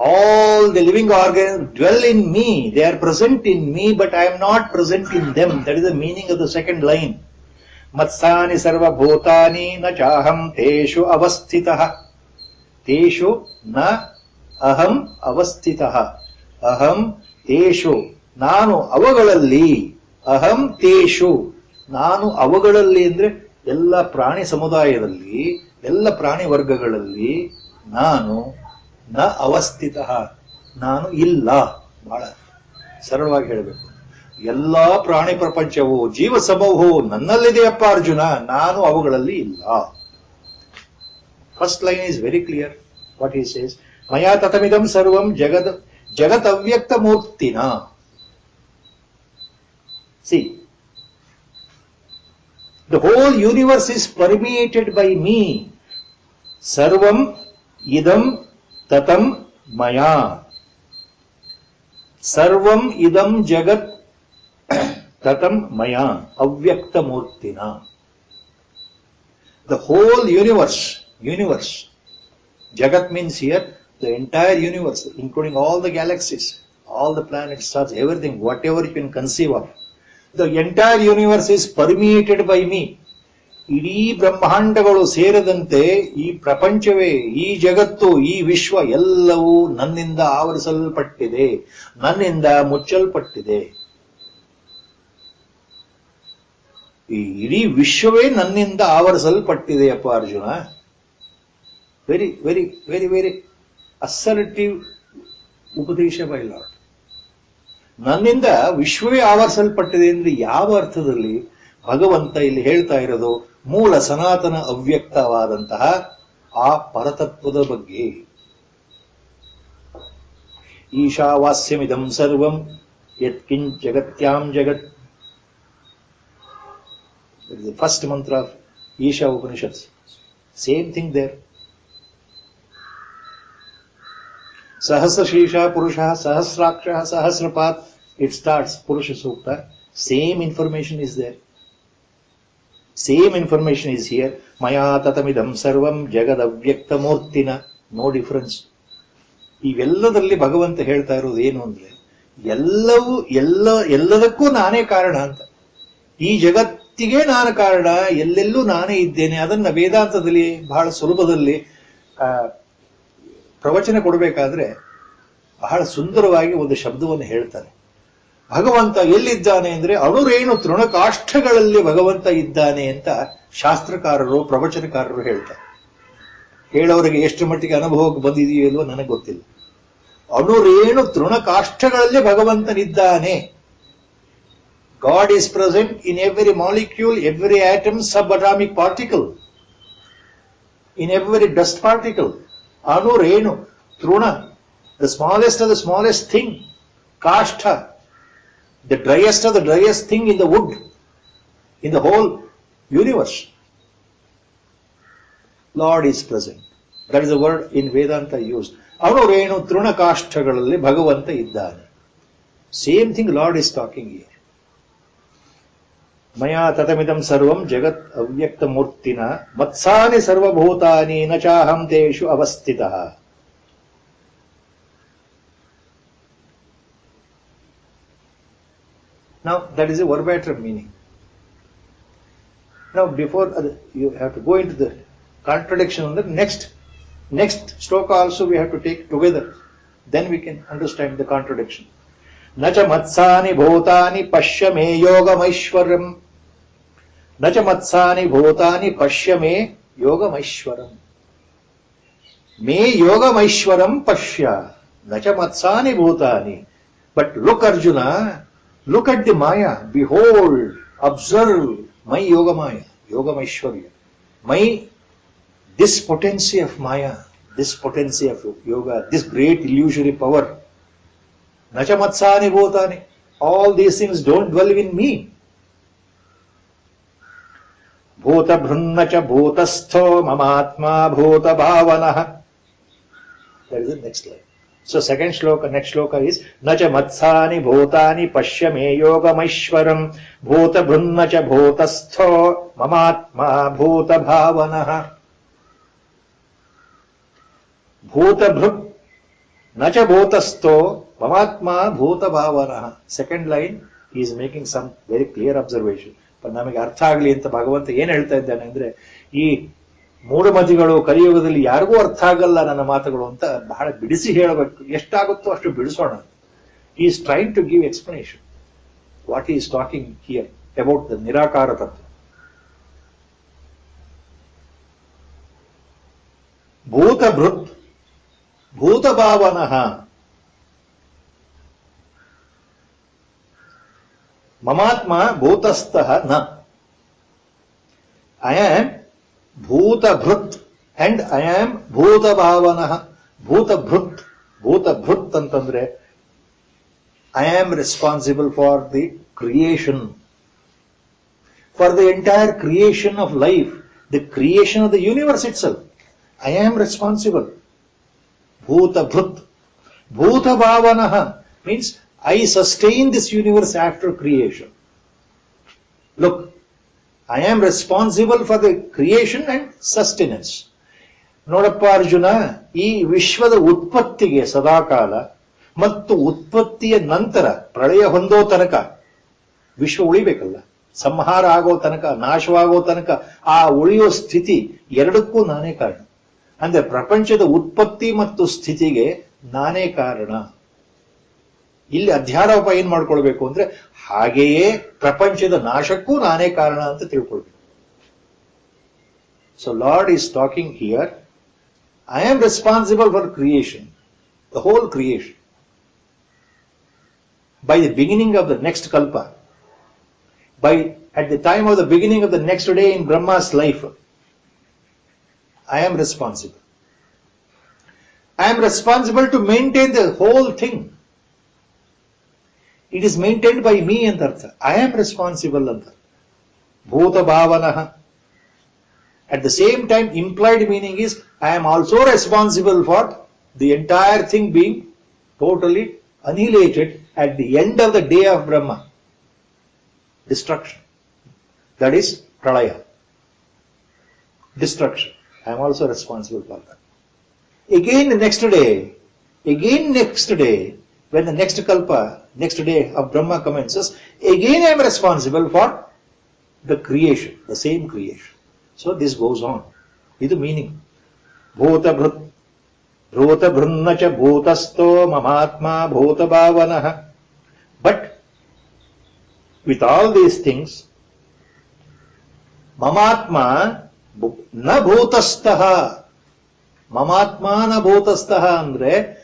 All the living organs dwell in me. They are present in me, but I am not present in them. That is the meaning of the second line. ಮತ್ಸಾನಿ ಸರ್ವಭೂತಾನಿ ನ ಚಾಹಂ ತೇಷು ಅವಸ್ಥಿತಃ. ತೇಷು ನ ಅಹಂ ಅವಸ್ಥಿತಃ. ಅಹಂ ತೇಷು ನಾನು ಅವುಗಳಲ್ಲಿ. ಅಹಂ ತೇಷು ನಾನು ಅವುಗಳಲ್ಲಿ ಅಂದ್ರೆ ಎಲ್ಲ ಪ್ರಾಣಿ ಸಮುದಾಯದಲ್ಲಿ, ಎಲ್ಲ ಪ್ರಾಣಿ ವರ್ಗಗಳಲ್ಲಿ ನಾನು ನ ಅವಸ್ಥಿತಃ ನಾನು ಇಲ್ಲ. ಬಹಳ ಸರಳವಾಗಿ ಹೇಳಬೇಕು. ಎಲ್ಲಾ ಪ್ರಾಣಿ ಪ್ರಪಂಚವು ಜೀವ ಸಮೂಹವು ನನ್ನಲ್ಲಿದೆಯಪ್ಪ ಅರ್ಜುನ, ನಾನು ಅವುಗಳಲ್ಲಿ ಇಲ್ಲ. First line is very clear. What he says, ಮಯಾ ತತಮಿದಂ ಸರ್ವಂ ಜಗತ್ ಅವ್ಯಕ್ತ ಮೂರ್ತಿನ. See, the whole universe is permeated by me. Sarvam idam tatam maya. Sarvam idam jagat tatam maya avyakta murtina. The whole universe. Jagat means here the entire universe, including all the galaxies, all the planets, stars, everything, whatever you can conceive of. The entire universe is permeated by me. ಇಡೀ ಬ್ರಹ್ಮಾಂಡಗಳು ಸೇರದಂತೆ ಈ ಪ್ರಪಂಚವೇ, ಈ ಜಗತ್ತು, ಈ ವಿಶ್ವ ಎಲ್ಲವೂ ನನ್ನಿಂದ ಆವರಿಸಲ್ಪಟ್ಟಿದೆ, ನನ್ನಿಂದ ಮುಚ್ಚಲ್ಪಟ್ಟಿದೆ. ಈ ಇಡೀ ವಿಶ್ವವೇ ನನ್ನಿಂದ ಆವರಿಸಲ್ಪಟ್ಟಿದೆಯಪ್ಪ Arjuna. Very very very very assertive ಉಪದೇಶ ಬೈ ಲಾರ್ಡ್. ನನ್ನಿಂದ ವಿಶ್ವವೇ ಆವರಿಸಲ್ಪಟ್ಟಿದೆ ಅಂದ್ರೆ ಯಾವ ಅರ್ಥದಲ್ಲಿ ಭಗವಂತ ಇಲ್ಲಿ ಹೇಳ್ತಾ ಇರೋದು? ಮೂಲ ಸನಾತನ ಅವ್ಯಕ್ತವಾದಂತಹ ಆ ಪರತತ್ವದ ಬಗ್ಗೆ. ಈಶಾವಾಸ್ಯಮಿದಂ ಸರ್ವಂ ಯತ್ಕಿಂಚ ಜಗತ್ಯಾಂ ಜಗತ್. First mantra of Isha Upanishads. Same thing there. ಸಹಸ್ರಶೀರ್ಷ ಪುರುಷ ಸಹಸ್ರಾಕ್ಷ ಸಹಸ್ರಪಾತ್. ಇಟ್ ಸ್ಟಾರ್ಟ್ಸ್ ಪುರುಷ ಸೂಕ್ತ. Same information is there. Same information is here. Maya tatamidam sarvam jagadavyakta murtina. No difference. ಇವೆಲ್ಲದಲ್ಲಿ ಭಗವಂತ ಹೇಳ್ತಾ ಇರೋದು ಏನು ಅಂದ್ರೆ, ಎಲ್ಲದಕ್ಕೂ ನಾನೇ ಕಾರಣ ಅಂತ. ಈ ಜಗತ್ತಿಗೆ ನಾನು ಕಾರಣ, ಎಲ್ಲೆಲ್ಲೂ ನಾನೇ ಇದ್ದೇನೆ. ಅದನ್ನ ವೇದಾಂತದಲ್ಲಿ ಬಹಳ ಸುಲಭದಲ್ಲಿ ಪ್ರವಚನ ಕೊಡಬೇಕಾದ್ರೆ ಬಹಳ ಸುಂದರವಾಗಿ ಒಂದು ಶಬ್ದವನ್ನು ಹೇಳ್ತಾನೆ. ಭಗವಂತ ಎಲ್ಲಿದ್ದಾನೆ ಅಂದ್ರೆ ಅಣುರೇಣು ತೃಣಕಾಷ್ಠಗಳಲ್ಲಿ ಭಗವಂತ ಇದ್ದಾನೆ ಅಂತ ಶಾಸ್ತ್ರಕಾರರು, ಪ್ರವಚನಕಾರರು ಹೇಳ್ತಾರೆ. ಹೇಳೋರಿಗೆ ಎಷ್ಟು ಮಟ್ಟಿಗೆ ಅನುಭವಕ್ಕೆ ಬಂದಿದೆಯೋ ಇಲ್ವೋ ನನಗೆ ಗೊತ್ತಿಲ್ಲ. ಅಣುರೇಣು ತೃಣಕಾಷ್ಠಗಳಲ್ಲಿ ಭಗವಂತನಿದ್ದಾನೆ. God is present in every molecule, every atom, subatomic particle, in every dust particle. Anurenu, truna, the smallest of the smallest thing. Kashtha, the driest of the driest thing in the wood, in the whole universe. Lord is present. That is the word in Vedanta used. Anurenu, truna kashthagalali Bhagavanta iddane. Same thing Lord is talking here. Maya tatamidam sarvam jagat avyakta murtina matsani sarvabhutani nachaham teshu avastitaha. Now that is a verbatim meaning. Now before you have to go into the contradiction on the next shloka also we have to take together. Then we can understand the contradiction. Nacha matsani bhutani pashya me yogamaishwaram. Nacha matsani bhutani pashya me yogamaishwaram. Me yogamaishwaram pashya. Nacha matsani bhutani. But look Arjuna, look at the Maya. Behold, observe my Yogamaya, Yogamaishwarya. This potency of Maya, this potency of yoga, this great illusory power. Nacha matsani bhutani. All these things don't dwell in me. Bhuta bhrunnacha bhutastho mamatma bhuta bhavanaha. That is the next line. So next shloka is Nacha matsani bhutani pashya me yogamaishwaram bhuta bhrunnacha bhutastho mamatma bhuta bhavanaha. Bhuta bhrut nacha bhutastho mamatma bhuta bhavanaha. Second line he is making some very clear observation. ನಮಗೆ ಅರ್ಥ ಆಗಲಿ ಅಂತ ಭಗವಂತ ಏನ್ ಹೇಳ್ತಾ ಇದ್ದಾನೆ ಅಂದ್ರೆ, ಈ ಮೂಢಮತಿಗಳು ಕಲಿಯುಗದಲ್ಲಿ ಯಾರಿಗೂ ಅರ್ಥ ಆಗಲ್ಲ ನನ್ನ ಮಾತುಗಳು ಅಂತ ಬಹಳ ಬಿಡಿಸಿ ಹೇಳಬೇಕು. ಎಷ್ಟಾಗುತ್ತೋ ಅಷ್ಟು ಬಿಡಿಸೋಣ. Is trying to give explanation what is talking here about the ನಿರಾಕಾರ ತತ್ವ. ಭೂತಭೃತ್ ಭೂತಭಾವನಃ ಮಮಾತ್ಮ ಭೂತಸ್ಥಃ ನ. ಐ ಆಮ್ ಭೂತಭೃತ್ ಅಂಡ್ ಐ ಆಮ್ ಭೂತಭಾವನಃ. ಭೂತಭೃತ್ ಭೂತಭೃತ್ ಅಂತಂದ್ರೆ I am responsible for the creation, for the entire creation of life, the creation of the universe ಇಟ್ ಸೆಲ್ಫ್. I am responsible. Bhutabhrut. Bhutabhavanah means I sustain this universe after creation. Look, I am responsible for the creation and sustenance. ನೋಡಪ್ಪ ಅರ್ಜುನ, ಈ ವಿಶ್ವದ ಉತ್ಪತ್ತಿಗೆ ಸದಾಕಾಲ ಮತ್ತು ಉತ್ಪತ್ತಿಯ ನಂತರ ಪ್ರಳಯ ಹೊಂದೋ ತನಕ ವಿಶ್ವ ಉಳಿಬೇಕಲ್ಲ, ಸಂಹಾರ ಆಗೋ ತನಕ, ನಾಶವಾಗೋ ತನಕ ಆ ಉಳಿಯೋ ಸ್ಥಿತಿ ಎರಡಕ್ಕೂ ನಾನೇ ಕಾರಣ. ಅಂದ್ರೆ ಪ್ರಪಂಚದ ಉತ್ಪತ್ತಿ ಮತ್ತು ಸ್ಥಿತಿಗೆ ನಾನೇ ಕಾರಣ. ಇಲ್ಲಿ ಅಧ್ಯಾರೋಪ ಏನ್ ಮಾಡ್ಕೊಳ್ಬೇಕು ಅಂದ್ರೆ, ಹಾಗೆಯೇ ಪ್ರಪಂಚದ ನಾಶಕ್ಕೂ ನಾನೇ ಕಾರಣ ಅಂತ ತಿಳ್ಕೊಳ್ಬೇಕು. So lord is talking here, I am responsible for creation, the whole creation. By the beginning of the next kalpa, at the time of the beginning of the next day in Brahma's life, I am responsible. I am responsible to maintain the whole thing. It is maintained by me and Artha. I am responsible anta. Bhuta bhavanah. At the same time, implied meaning is I am also responsible for the entire thing being totally annihilated at the end of the day of Brahma. Destruction. That is pralaya. Destruction. I am also responsible for that. Again next day, when the next kalpa, next day of Brahma commences, again I am responsible for the creation, the same creation. So this goes on. Idu meaning. Bhutabhrut, bhutabhrunnacha bhutasto mamatma bhutabhavanah. But with all these things, mamatma na bhutastaha. Mamatma na bhutastaha andre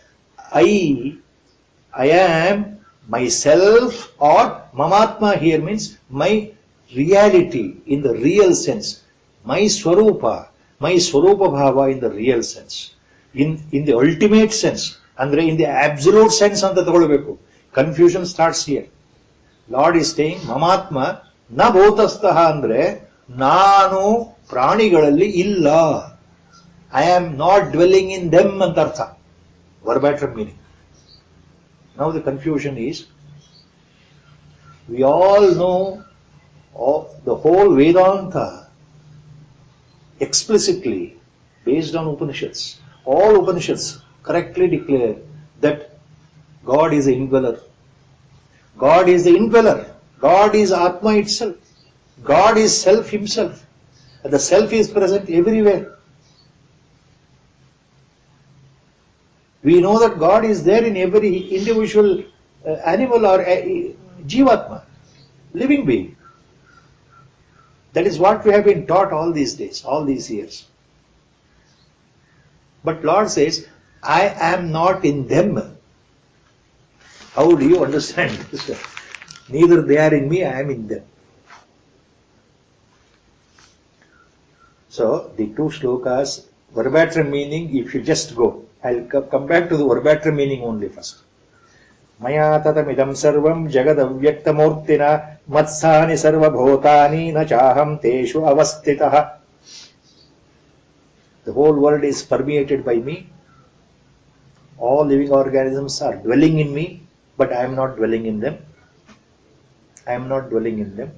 I am myself, or mamatma here means my reality in the real sense, my swarupa bhava in the real sense, in the ultimate sense, andre in the absolute sense anta tagolbeku. Confusion starts here. Lord is saying mamatma na bhutastaha andre ನಾನು ಪ್ರಾಣಿಗಳಲ್ಲಿ ಇಲ್ಲ, I am not dwelling in them ಅಂತ ಅರ್ಥ. Verbatim meaning. Now the confusion is, we all know of the whole Vedanta explicitly based on Upanishads. All Upanishads correctly declare that God is the indweller. God is the indweller. God is Atma itself. God is self himself. And the self is present everywhere. We know that God is there in every individual animal or jivatma, living being. That is what we have been taught all these days, all these years. But Lord says, I am not in them. How do you understand this? Neither they are in me, I am in them. So the two shlokas, verbatim meaning, if you just go, I'll come back to the verbatim meaning only first. Maya tatamidam sarvam jagadavyaktamurtina matsani sarva bhutani na chaham teshu avastitah. The whole world is permeated by me. All living organisms are dwelling in me, but I am not dwelling in them. I am not dwelling in them.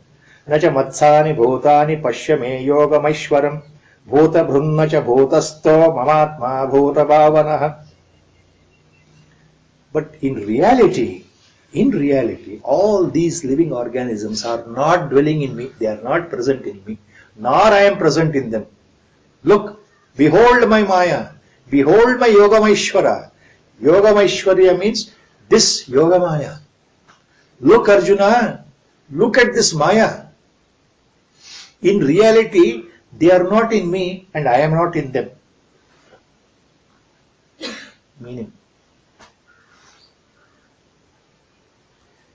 Nacha matsani bhutani pashyame yogamashwaram bhuta bhrunnacha bhutasto mamatma bhuta bhavanah. But in reality, In reality, all these living organisms are not dwelling in me, they are not present in me, nor I am present in them. Look, behold my Maya, behold my Yogamaishvara. Yogamaishvarya means this Yogamaya. Look, Arjuna, look at this Maya. In reality, they are not in me and I am not in them. Meaning.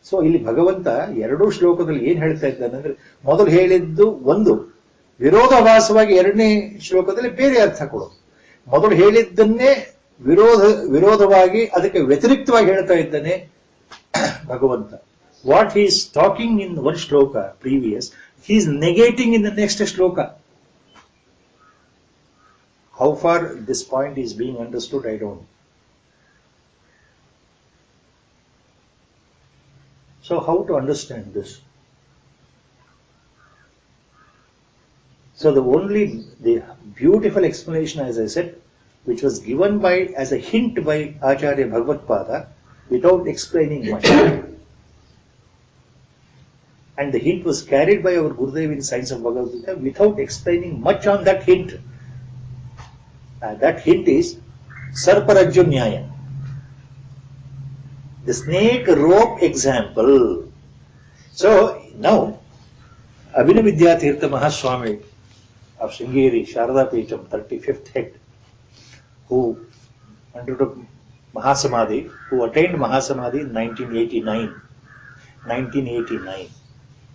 So ಇಲ್ಲಿ ಭಗವಂತ ಎರಡೂ ಶ್ಲೋಕದಲ್ಲಿ ಏನ್ ಹೇಳ್ತಾ ಇದ್ದಾನೆ ಅಂದ್ರೆ, ಮೊದಲು ಹೇಳಿದ್ದು ಒಂದು ವಿರೋಧಾಭಾಸವಾಗಿ, ಎರಡನೇ ಶ್ಲೋಕದಲ್ಲಿ ಬೇರೆ ಅರ್ಥ ಕೊಡೋದು. ಮೊದಲು ಹೇಳಿದ್ದನ್ನೇ ವಿರೋಧವಾಗಿ ಅದಕ್ಕೆ ವ್ಯತಿರಿಕ್ತವಾಗಿ ಹೇಳ್ತಾ ಇದ್ದಾನೆ ಭಗವಂತ. What he is talking in one shloka previous, he is negating in the next shloka. How far this point is being understood, I don't. So how to understand this? So the beautiful explanation, as I said, which was given as a hint by Acharya Bhagavad-pada without explaining much. And the hint was carried by our Gurudev in Science of Bhagavad Gita without explaining much on that hint. That hint is Sarparajya Nyaya. The snake rope example. So now, Abhinavidya Tirtha Mahaswami of Sringeri Sharada Peetham, 35th head, who undertook Mahasamadhi, who attained Mahasamadhi in 1989,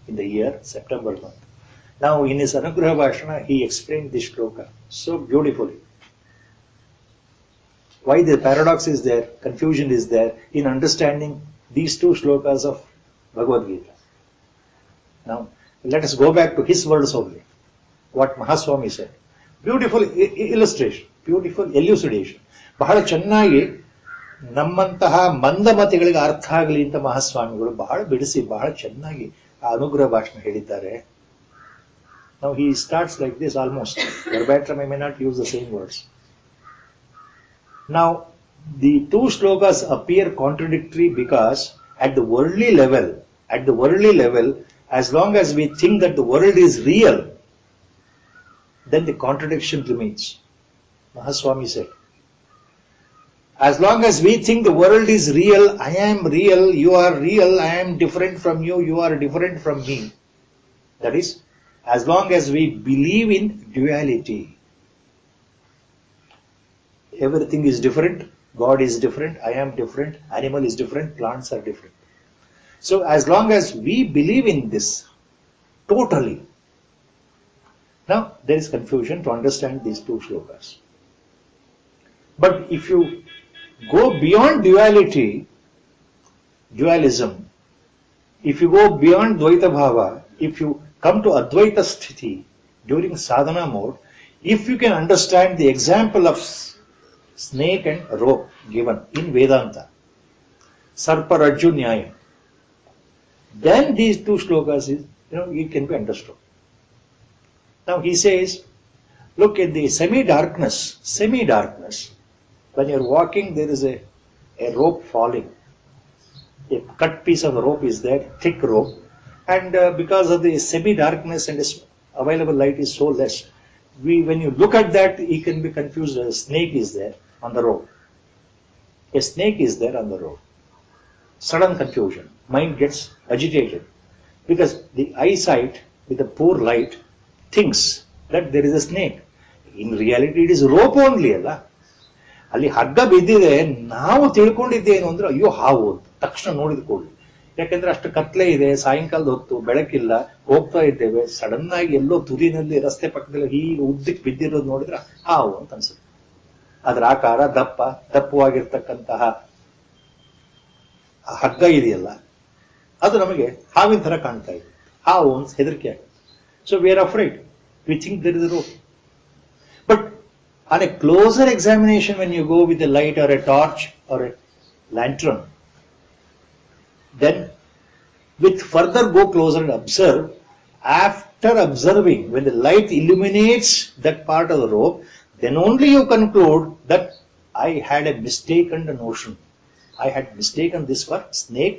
in the year September month. Now in his Anugraha Bhashana, he explained this shloka so beautifully. Why the paradox is there, confusion is there in understanding these two shlokas of Bhagavad Gita. Now, let us go back to his words only. What Mahaswami said. Beautiful illustration, beautiful elucidation. ಬಹಳ ಚೆನ್ನಾಗಿ ನಮ್ಮಂತಹ ಮಂದಮತಿಗಳಿಗೆ ಅರ್ಥ ಆಗಲಿ ಅಂತ ಮಹಾಸ್ವಾಮಿಗಳು ಬಹಳ ಬಿಡಿಸಿ ಬಹಳ ಚೆನ್ನಾಗಿ ಆ ಅನುಗ್ರಹ ಭಾಷಣ ಹೇಳಿದ್ದಾರೆ. Now he starts like this almost. Verbatim, I may not use the same words. Now, the two shlokas appear contradictory because at the worldly level, as long as we think that the world is real, then the contradiction remains. Mahaswami said, as long as we think the world is real, I am real, you are real, I am different from you, you are different from me. That is, as long as we believe in duality. Everything is different, God is different, I am different, animal is different, plants are different. So as long as we believe in this totally, now there is confusion to understand these two shlokas. But if you go beyond dualism, if you go beyond Dvaita Bhava, if you come to Advaita Sthiti during sadhana mode, if you can understand the example of snake and rope given in Vedanta, Sarparajya Nyaya, then these two shlokas is, it can be understood. Now he says, look at the semi-darkness, when you're walking there is a rope falling, a cut piece of rope is there, thick rope, and because of the semi-darkness and available light is so less, when you look at that, you can be confused. A snake is there on the road. A snake is there on the road. Sudden confusion. Mind gets agitated because the eyesight with the poor light thinks that there is a snake. In reality, it is rope only. ಅಲ್ಲಿ ಹಗ್ಗ ಬಿದ್ದಿದೆ, ನಾವು ತಿಳ್ಕೊಂಡಿದ್ದೇನು ಅಂದ್ರೆ ಅಯ್ಯೋ ಹಾವು ತಕ್ಷಣ ನೋಡಿದ ಕೂಡಲೇ. ಯಾಕೆಂದ್ರೆ ಅಷ್ಟು ಕತ್ಲೆ ಇದೆ, ಸಾಯಂಕಾಲದ ಹೊತ್ತು ಬೆಳಕಿಲ್ಲ, ಹೋಗ್ತಾ ಇದ್ದೇವೆ, ಸಡನ್ ಆಗಿ ಎಲ್ಲೋ ತುದಿನಲ್ಲಿ ರಸ್ತೆ ಪಕ್ಕದಲ್ಲಿ ಹೀಗೆ ಉದ್ದಕ್ಕೆ ಬಿದ್ದಿರೋದು ನೋಡಿದ್ರೆ ಹಾವು ಅಂತ ಅನ್ಸುತ್ತೆ. ಅದರ ಆಕಾರ ದಪ್ಪವಾಗಿರ್ತಕ್ಕಂತಹ ಹಗ್ಗ ಇದೆಯಲ್ಲ, ಅದು ನಮಗೆ ಹಾವಿನ ತರ ಕಾಣ್ತಾ ಇದೆ. ಹಾವು ಅಂತ ಹೆದರಿಕೆ ಆಗುತ್ತೆ. So we are afraid, we think there is a rope. But on a closer examination, when you go with a light or a torch or a lantern, then with further go closer and observe, after observing, when the light illuminates that part of the rope, then only you conclude that I had a mistaken notion. I had mistaken this for snake.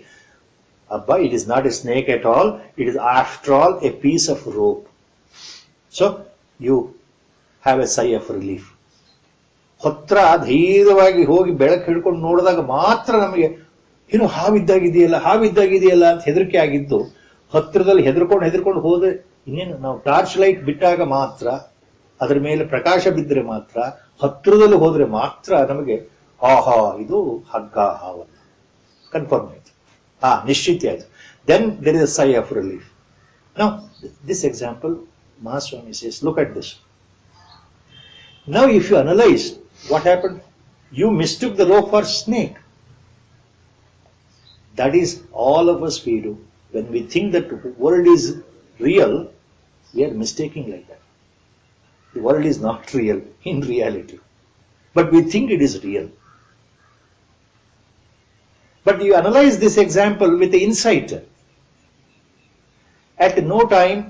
Abba, it is not a snake at all. It is after all a piece of rope. So you have a sigh of relief. ಹತ್ರ ಧೈರ್ಯವಾಗಿ ಹೋಗಿ ಬೆಳಕು ಹಿಡ್ಕೊಂಡು ನೋಡಿದಾಗ ಮಾತ್ರ ನಮಗೆ ಏನು ಹಾವಿದ್ದಾಗಿದೆಯಲ್ಲ ಅಂತ ಹೆದರಿಕೆ ಆಗಿದ್ದು, ಹತ್ರದಲ್ಲಿ ಹೆದರ್ಕೊಂಡು ಹೋದ್ರೆ ಇನ್ನೇನು ನಾವು ಟಾರ್ಚ್ ಲೈಟ್ ಬಿಟ್ಟಾಗ ಮಾತ್ರ, ಅದರ ಮೇಲೆ ಪ್ರಕಾಶ ಬಿದ್ದರೆ ಮಾತ್ರ, ಹತ್ರದಲ್ಲಿ ಹೋದ್ರೆ ಮಾತ್ರ ನಮಗೆ ಆಹಾ ಇದು ಹಗ್ಗ ಹಾವಲ್ಲ ಕನ್ಫರ್ಮ್ ಆಯ್ತು, ನಿಶ್ಚಿತ ಆಯ್ತು. ದೆನ್ ದೇರ್ ಇಸ್ ಅ ಸೈ of relief. Now this example Mahaswami says, look at this. Now if you analyze what happened, you mistook the rope for snake. That is all of us we do. When we think that the world is real, we are mistaking like that. The world is not real in reality. But we think it is real. But you analyze this example with the insight. At no time,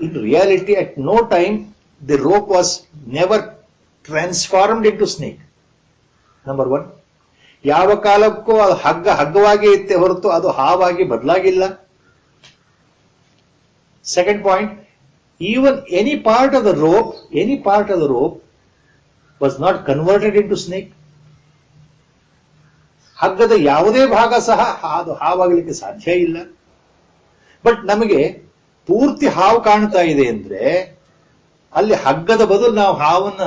in reality, at no time, the rope was never transformed into snake. Number one. ಯಾವ ಕಾಲಕ್ಕೂ ಅದು ಹಗ್ಗವಾಗಿ ಇತ್ತೆ ಹೊರತು ಅದು ಹಾವಾಗಿ ಬದಲಾಗಿಲ್ಲ. Second point, even any part of the rope was not converted into snake. ಹಗ್ಗದ ಯಾವುದೇ ಭಾಗ ಸಹ ಅದು ಹಾವಾಗಲಿಕ್ಕೆ ಸಾಧ್ಯ ಇಲ್ಲ. ಬಟ್ ನಮಗೆ ಪೂರ್ತಿ ಹಾವು ಕಾಣ್ತಾ ಇದೆ ಅಂದ್ರೆ ಅಲ್ಲಿ ಹಗ್ಗದ ಬದಲು ನಾವು ಹಾವನ್ನ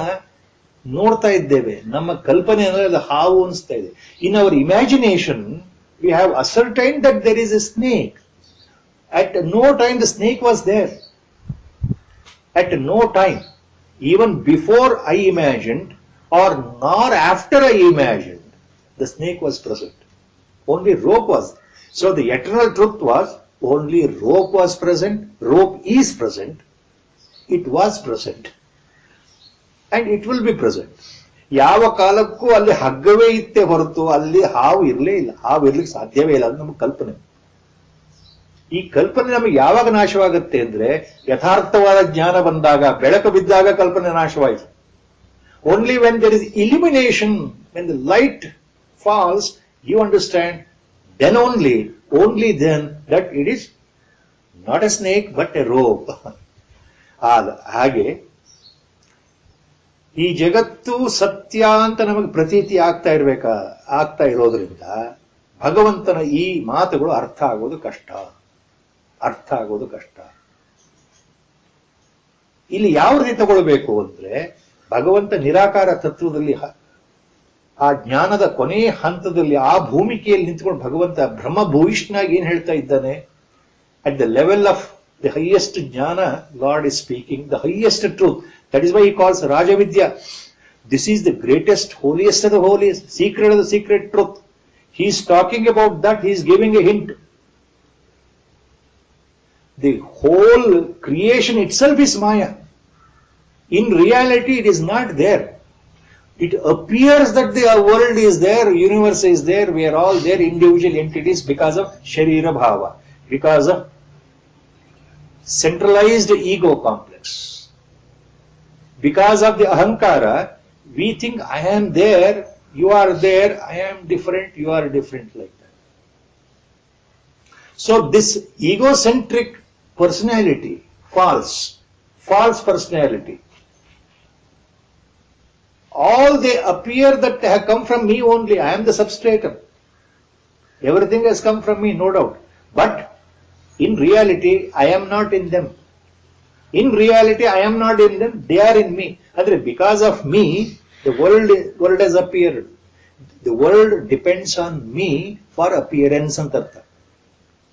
ನೋಡ್ತಾ ಇದ್ದೇವೆ. ನಮ್ಮ ಕಲ್ಪನೆ ಅಂದ್ರೆ ಅದು ಹಾವು ಅನಿಸ್ತಾ ಇದೆ. In our imagination we have ascertain that there is a snake. At no time the snake was there. At no time, even before I imagined or nor after I imagined, the snake was present. Only rope was. So the eternal truth was only rope was present, rope is present, it was present, and it will be present. ಯಾವ ಕಾಲಕ್ಕೂ ಅಲ್ಲಿ ಹಗ್ಗವೇ ಇತ್ತೆ ಹೊರತು ಅಲ್ಲಿ ಹಾವು ಇರಲೇ ಇಲ್ಲ, ಹಾವು ಇರ್ಲಿಕ್ಕೆ ಸಾಧ್ಯವೇ ಇಲ್ಲ. ಅದು ನಮ್ಮ ಕಲ್ಪನೆ. ಈ ಕಲ್ಪನೆ ನಮಗೆ ಯಾವಾಗ ನಾಶವಾಗುತ್ತೆ ಅಂದ್ರೆ ಯಥಾರ್ಥವಾದ ಜ್ಞಾನ ಬಂದಾಗ, ಬೆಳಕು ಬಿದ್ದಾಗ ಕಲ್ಪನೆ ನಾಶವಾಯಿತು. Only when there is illumination, when the light falls, you understand, then only then that it is not a snake but a rope. ಹಾಗೆ ಈ ಜಗತ್ತು ಸತ್ಯ ಅಂತ ನಮಗೆ ಪ್ರತೀತಿ ಆಗ್ತಾ ಇರೋದ್ರಿಂದ ಭಗವಂತನ ಈ ಮಾತುಗಳು ಅರ್ಥ ಆಗೋದು ಕಷ್ಟ. ಇಲ್ಲಿ ಯಾವ ರೀತಿ ತಗೊಳ್ಬೇಕು ಅಂದ್ರೆ, ಭಗವಂತ ನಿರಾಕಾರ ತತ್ವದಲ್ಲಿ ಆ ಜ್ಞಾನದ ಕೊನೆಯ ಹಂತದಲ್ಲಿ ಆ ಭೂಮಿಕೆಯಲ್ಲಿ ನಿಂತ್ಕೊಂಡು ಭಗವಂತ ಬ್ರಹ್ಮ ಭೂಯಿಷ್ಠನಾಗಿ ಏನ್ ಹೇಳ್ತಾ ಇದ್ದಾನೆ, at the level of the highest ಜ್ಞಾನ Lord is speaking, the highest truth. That is why he calls ರಾಜವಿದ್ಯಾ. This is the greatest, holiest of the holiest, secret of the secret truth. He is talking about that, he is giving a hint. The whole creation itself is Maya. In reality, it is not there. It appears that the world is there, universe is there, we are all there, individual entities, because of Sharira Bhava, because of centralized ego complex. Because of the Ahankara, we think I am there, you are there, I am different, you are different, like that. So this egocentric personality, false personality, all they appear that have come from me only. I am the substratum. Everything has come from me, no doubt. But in reality, I am not in them. In reality, I am not in them. They are in me. Andre, because of me, the world has appeared. The world depends on me for appearance antartha.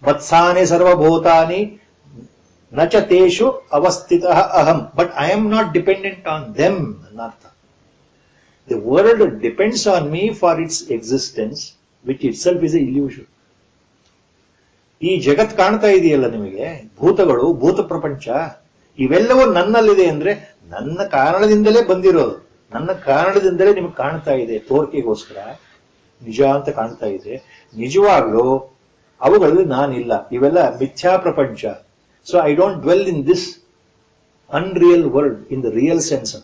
Vatsane sarva bhutani nacha teshu avastitah aham. But I am not dependent on them anartha. The world depends on me for its existence, which itself is an illusion. ಈ ಜಗತ್ ಕಾಣ್ತಾ ಇದೆಯಲ್ಲ ನಿಮಗೆ, ಭೂತಗಳು, ಭೂತ ಪ್ರಪಂಚ, ಇವೆಲ್ಲವೂ ನನ್ನಲ್ಲಿದೆ ಅಂದ್ರೆ ನನ್ನ ಕಾರಣದಿಂದಲೇ ಬಂದಿರೋದು. ನನ್ನ ಕಾರಣದಿಂದಲೇ ನಿಮಗೆ ಕಾಣ್ತಾ ಇದೆ, ತೋರಿಕೆಗೋಸ್ಕರ ನಿಜ ಅಂತ ಕಾಣ್ತಾ ಇದೆ. ನಿಜವಾಗ್ಲೂ ಅವುಗಳಲ್ಲಿ ನಾನಿಲ್ಲ. ಇವೆಲ್ಲ ಮಿಥ್ಯಾ ಪ್ರಪಂಚ. So I don't dwell in this unreal world in the real sense.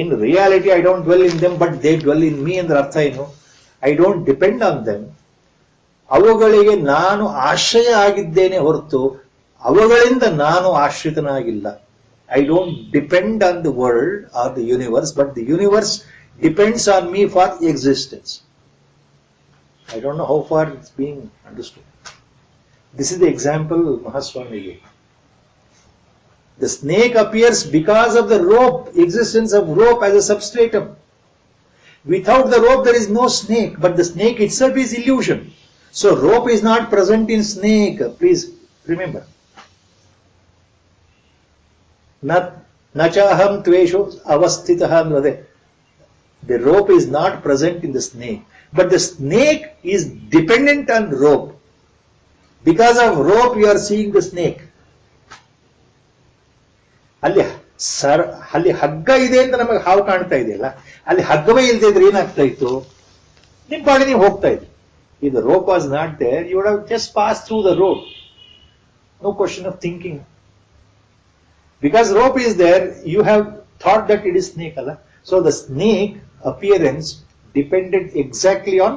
In reality, I don't dwell in them, but they dwell in me. And the artha, I don't depend on them. ಅವುಗಳಿಗೆ ನಾನು ಆಶ್ರಯ ಆಗಿದ್ದೇನೆ ಹೊರತು ಅವುಗಳಿಂದ ನಾನು ಆಶ್ರಿತನಾಗಿಲ್ಲ. I don't depend on the world or the universe, but the universe depends on me for existence. I don't know how far it's being understood. This is the example Mahaswami gave. The snake appears because of the rope, existence of rope as a substratum. Without the rope there is no snake, but the snake itself is illusion. So rope is not present in snake. Please remember. Nachaham tveshu avasthitah. The rope is not present in the snake, but the snake is dependent on rope. Because of rope you are seeing the snake. ಅಲ್ಲಿ ಹಗ್ಗ ಇದೆ ಅಂತ ನಮಗೆ ಹಾವು ಕಾಣ್ತಾ ಇದೆಯಲ್ಲ, ಅಲ್ಲಿ ಹಗ್ಗವೇ ಇಲ್ಲದೆ ಇದ್ರೆ ಏನಾಗ್ತಾ ಇತ್ತು? ನಿಮ್ ಪಾಡಿ ನೀವು ಹೋಗ್ತಾ ಇದ್ರಿ. If the rope was not there, you would have just passed through the road. No question of thinking. Because rope is there, you have thought that it is snake. So the snake appearance depended exactly on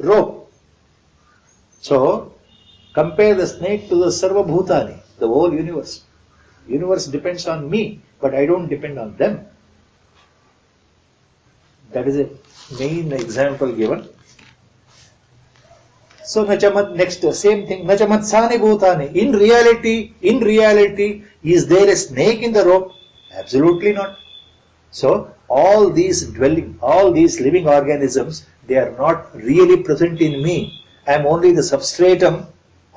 rope. So compare the snake to the Sarva Bhutani, the whole universe. Universe depends on me, but I don't depend on them. That is a main example given. So next same thing. Nachamatsani bhutani. In reality, is there a snake in the rope? Absolutely not. So all these living organisms, they are not really present in me. I am only the substratum.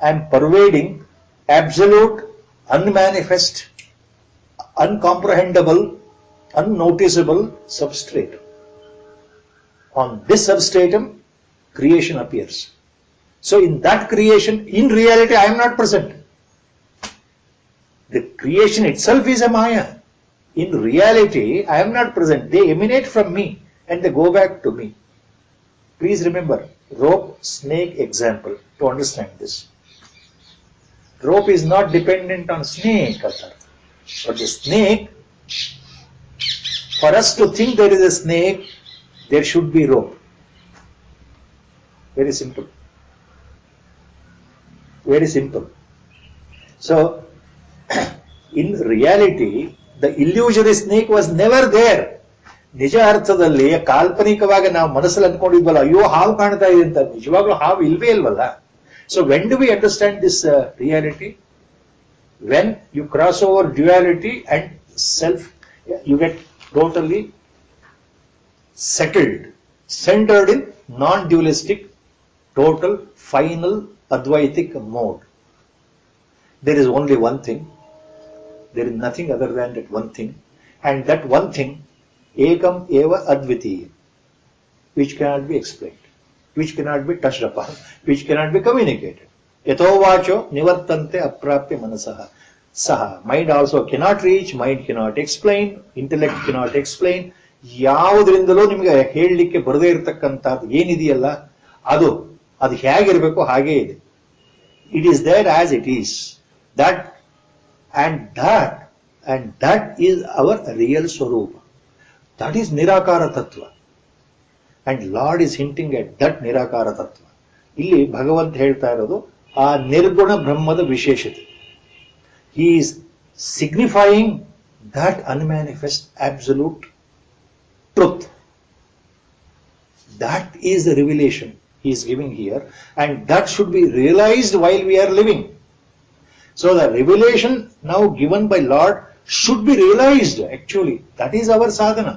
I am pervading absolute, unmanifest, uncomprehendable, unnoticeable substratum. On this substratum, creation appears. So in that creation, in reality, I am not present. The creation itself is a Maya. In reality, I am not present. They emanate from me and they go back to me. Please remember, rope, snake example to understand this. Rope is not dependent on snake, but the snake, for us to think there is a snake, there should be rope. Very simple. Very simple. So, in reality, the illusory snake was never there. ನಿಜ ಅರ್ಥದಲ್ಲಿ ಕಾಲ್ಪನಿಕವಾಗಿ ನಾವು ಮನಸ್ಸಲ್ಲಿ ಅಂದ್ಕೊಂಡಿದ್ವಲ್ಲ, ಅಯ್ಯೋ ಹಾವು ಕಾಣ್ತಾ ಇದೆ ಅಂತ, ನಿಜವಾಗ್ಲೂ ಹಾವು ಇಲ್ವೇ ಇಲ್ವಲ್ಲ. So when do we understand this reality? When you cross over duality and self, you get totally settled, centered in non-dualistic, total, final, Advaitic mode. There is only one thing. There is nothing other than that one thing. And that one thing, Ekam Eva Advitiya, which cannot be explained, which cannot be touched upon, which cannot be communicated. Yato vacho nivartante aprapya manasaha. Saha. Mind also cannot reach, mind cannot explain, intellect cannot explain. ಯಾವುದರಿಂದಲೂ ನಿಮಗೆ ಹೇಳಲಿಕ್ಕೆ ಬರದೇ ಇರತಕ್ಕಂಥದ್ದು ಏನಿದೆಯಲ್ಲ, ಅದು ಹೇಗಿರಬೇಕು ಹಾಗೇ ಇದೆ. It is there as it is. That is our real Swarupa. That is Nirakara Tattva. And Lord is hinting at that Nirakara Tattva. ಇಲ್ಲಿ ಭಗವಂತ ಹೇಳ್ತಾ ಇರೋದು ಆ ನಿರ್ಗುಣ ಬ್ರಹ್ಮದ ವಿಶೇಷತೆ. He is signifying that unmanifest absolute truth. That is the revelation he is giving here, and that should be realized while we are living. So the revelation now given by Lord should be realized actually. That is our sadhana.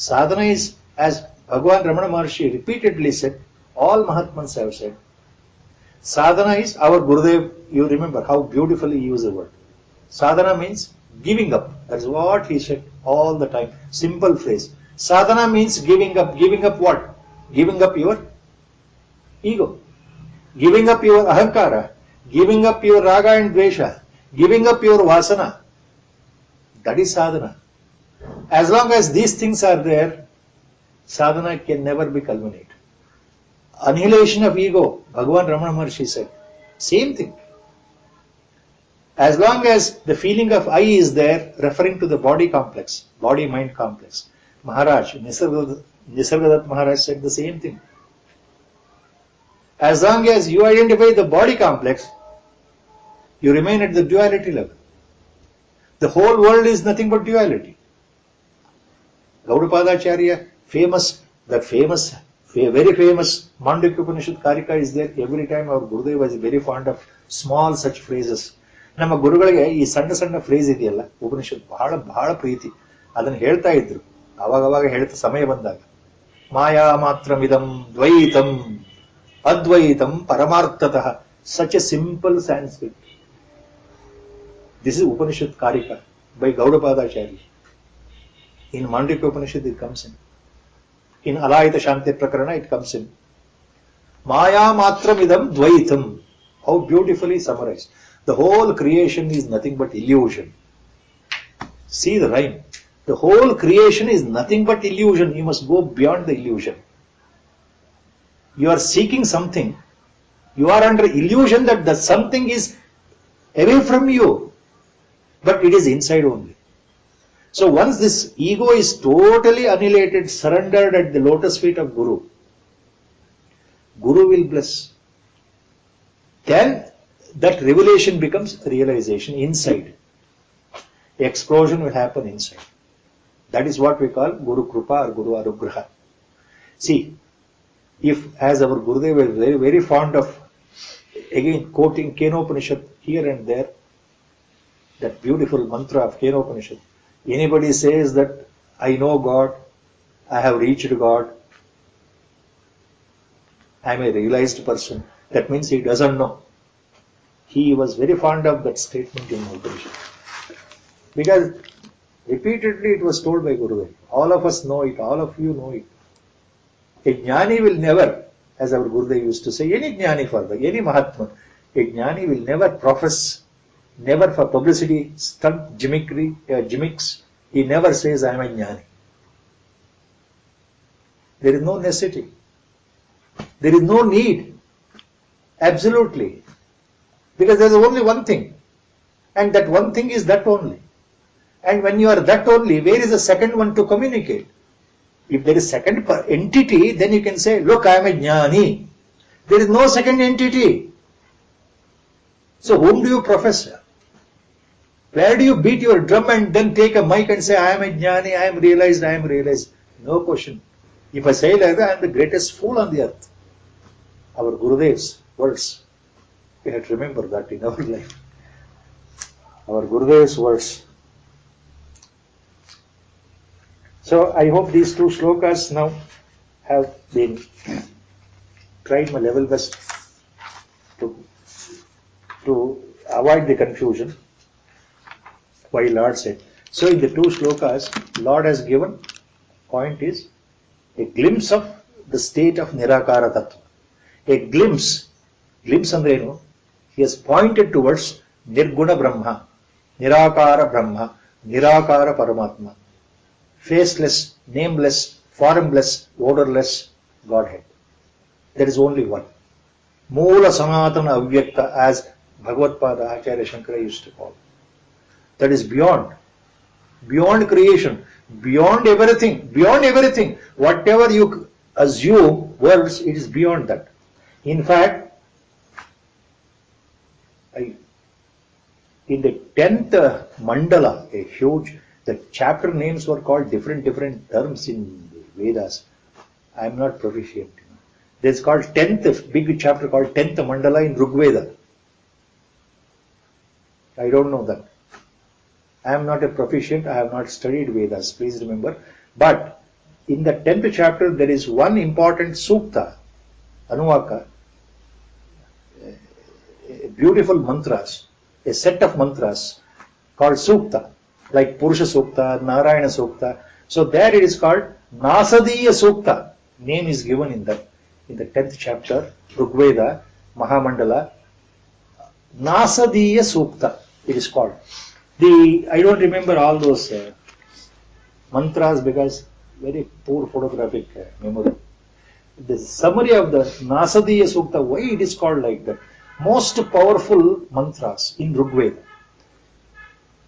Sadhana is, as Bhagavan Ramana Maharshi repeatedly said, all Mahatmas have said, sadhana is our Gurudev. You remember how beautifully he used the word. Sadhana means giving up. That's what he said all the time. Simple phrase. Sadhana means giving up. Giving up what? Giving up your ego. Giving up your ahankara. Giving up your raga and dvesha. Giving up your vasana. That is sadhana. As long as these things are there, sadhana can never be culminated. Annihilation of ego, Bhagavan Ramana Maharshi said. Same thing. As long as the feeling of I is there, referring to the body complex, body-mind complex, Maharaj, Nisargadatta Maharaj said the same thing. As long as you identify the body complex, you remain at the duality level. The whole world is nothing but duality. Gaudapadacharya, very famous Mandukya Upanishad Karika is there. Every time our Gurudev was very fond of small such phrases. ನಮ್ಮ ಗುರುಗಳಿಗೆ ಈ ಸಣ್ಣ ಸಣ್ಣ phrase ಇದೆಯಲ್ಲ ಉಪನಿಷತ್ ಬಹಳ ಬಹಳ ಪ್ರೀತಿ. ಅದನ್ನು ಹೇಳ್ತಾ ಇದ್ರು ಅವಾಗವಾಗ ಹೇಳ್ತಾ ಸಮಯ ಬಂದಾಗ. ಮಾಯಾ ಮಾತ್ರಮಿದಂ ದ್ವೈತಂ ಅದ್ವೈತಂ ಪರಮಾರ್ಥತಃ. Such a simple Sanskrit. This is Upanishad Karika by Gaudapadacharya. In Mandukya Upanishad it comes in. In Alayita Shanti Prakarana it comes in. Maya matramidam dvaitam. How beautifully summarized. The whole creation is nothing but illusion. See the rhyme. The whole creation is nothing but illusion. You must go beyond the illusion. You are seeking something. You are under illusion that the something is away from you. But it is inside only. So once this ego is totally annihilated, surrendered at the lotus feet of Guru, Guru will bless. Then that revelation becomes realization inside. Explosion will happen inside. That is what we call Guru Krupa or Guru Anugraha. See, if as our Gurudev was very, very fond of, again quoting Kenopanishad here and there, that beautiful mantra of Kenopanishad. Anybody says that I know God, I have reached God, I am a realized person, that means he doesn't know. He was very fond of that statement in Upanishad. Because repeatedly it was told by Gurudev. All of us know it, all of you know it. A Jnani will never, as our Gurudev used to say, any Jnani further, any Mahatma, a Jnani will never profess, never for publicity, stunt, gimmicks, he never says, I am a Jnani. There is no necessity. There is no need. Absolutely. Because there is only one thing. And that one thing is that only. And when you are that only, where is the second one to communicate? If there is second entity, then you can say, look, I am a Jnani. There is no second entity. So whom do you profess? Where do you beat your drum and then take a mic and say, I am a Jnani, I am realized, I am realized? No question. If I say like that, I am the greatest fool on the earth. Our Gurudev's words. We have to remember that in our life. Our Gurudev's words. So I hope these two shlokas now have been tried my level best to avoid the confusion. Why Lord said. So in the two shlokas, Lord has given, point is, a glimpse of the state of Nirakara Tattva. A glimpse andre enu, he has pointed towards Nirguna Brahma, Nirakara Brahma, Nirakara Paramatma, faceless, nameless, formless, odorless Godhead. There is only one. Moola Sanatana Avyakta, as Bhagavad-pada Acharya Shankara used to call. That is beyond creation, beyond everything. Whatever you assume words, it is beyond that. In fact, in the 10th mandala, a huge, the chapter names were called different terms in Vedas. I am not proficient. There is called 10th, big chapter called 10th mandala in Rigveda. I don't know that. I am not a proficient, I have not studied Vedas, please remember. But in the 10th chapter, there is one important sukta, Anuvaka, beautiful mantras, a set of mantras called sukta, like Purusha Sukta, Narayana Sukta. So there it is called Nasadiya Sukta. Name is given in the 10th chapter, Rigveda, Mahamandala. Nasadiya Sukta, it is called. I don't remember all those mantras because very poor photographic memory. The summary of the Nasadiya Sukta, why it is called like that? Most powerful mantras in Rigveda.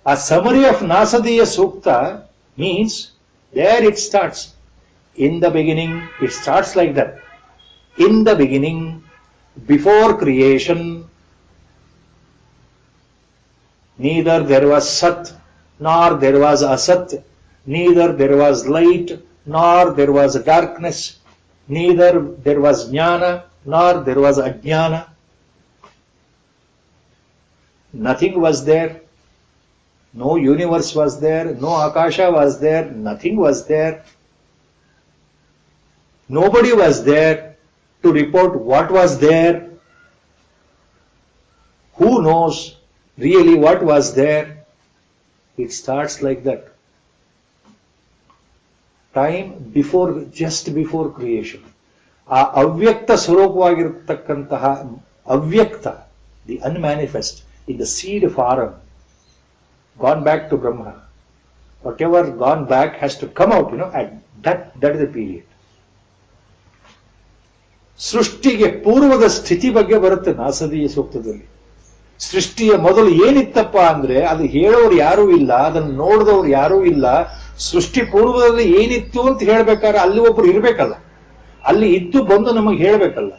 A summary of Nasadiya Sukta means there it starts. In the beginning, it starts like that. In the beginning, Before creation, neither there was Sat, nor there was Asat, neither there was light, nor there was darkness, neither there was Jnana, nor there was Ajnana. Nothing was there. No universe was there. No Akasha was there. Nothing was there. Nobody was there to report what was there. Who knows really what was there? It starts like that. Time before, just before creation. ಆ ಅವ್ಯಕ್ತ ಸ್ವರೂಪವಾಗಿರತಕ್ಕಂತಹ ಅವ್ಯಕ್ತ, the unmanifest, in the seed form, gone back to Brahma. Whatever gone back has to come out, at that is the period. ಸೃಷ್ಟಿಗೆ ಪೂರ್ವದ ಸ್ಥಿತಿ ಬಗ್ಗೆ ಬರುತ್ತೆ ನಾಸದೀಯ ಸೂಕ್ತದಲ್ಲಿ. ಸೃಷ್ಟಿಯ ಮೊದಲು ಏನಿತ್ತಪ್ಪ ಅಂದ್ರೆ ಅದು ಹೇಳೋರು ಯಾರೂ ಇಲ್ಲ, ಅದನ್ನು ನೋಡಿದವ್ರು ಯಾರೂ ಇಲ್ಲ. ಸೃಷ್ಟಿ ಪೂರ್ವದಲ್ಲಿ ಏನಿತ್ತು ಅಂತ ಹೇಳ್ಬೇಕಾದ್ರೆ ಅಲ್ಲಿ ಒಬ್ರು ಇರ್ಬೇಕಲ್ಲ, ಅಲ್ಲಿ ಇದ್ದು ಬಂದು ನಮಗೆ ಹೇಳ್ಬೇಕಲ್ಲ.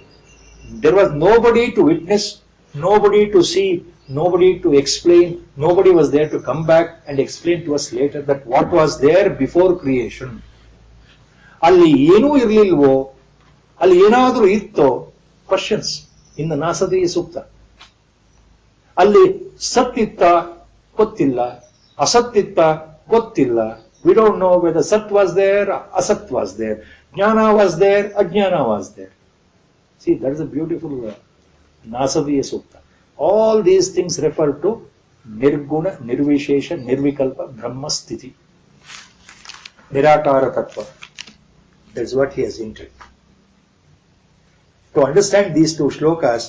There was nobody to witness, nobody to see, nobody to explain, nobody was there to come back and explain to us later that what was there before creation. ಅಲ್ಲಿ ಏನೂ ಇರಲಿಲ್ವೋ, ಅಲ್ಲಿ ಏನಾದರೂ ಇತ್ತೋ? ಕ್ವಶನ್ಸ್ ಇನ್ ದ ನಾಸದೀಯ ಸೂಕ್ತ. ಅಲ್ಲಿ ಸತ್ತಿತ್ತ ಗೊತ್ತಿಲ್ಲ, ಅಸತ್ತಿತ್ತ ಗೊತ್ತಿಲ್ಲ. We don't know whether Sat was there, Asat was there, Jnana was there, Ajnana was there. See, that is a beautiful Nasadiya Sukta. All these things refer to Nirguna, Nirvishesha, Nirvikalpa, Brahma Sthiti, Nirakara Tattva. That's what he has hinted. To understand these two shlokas,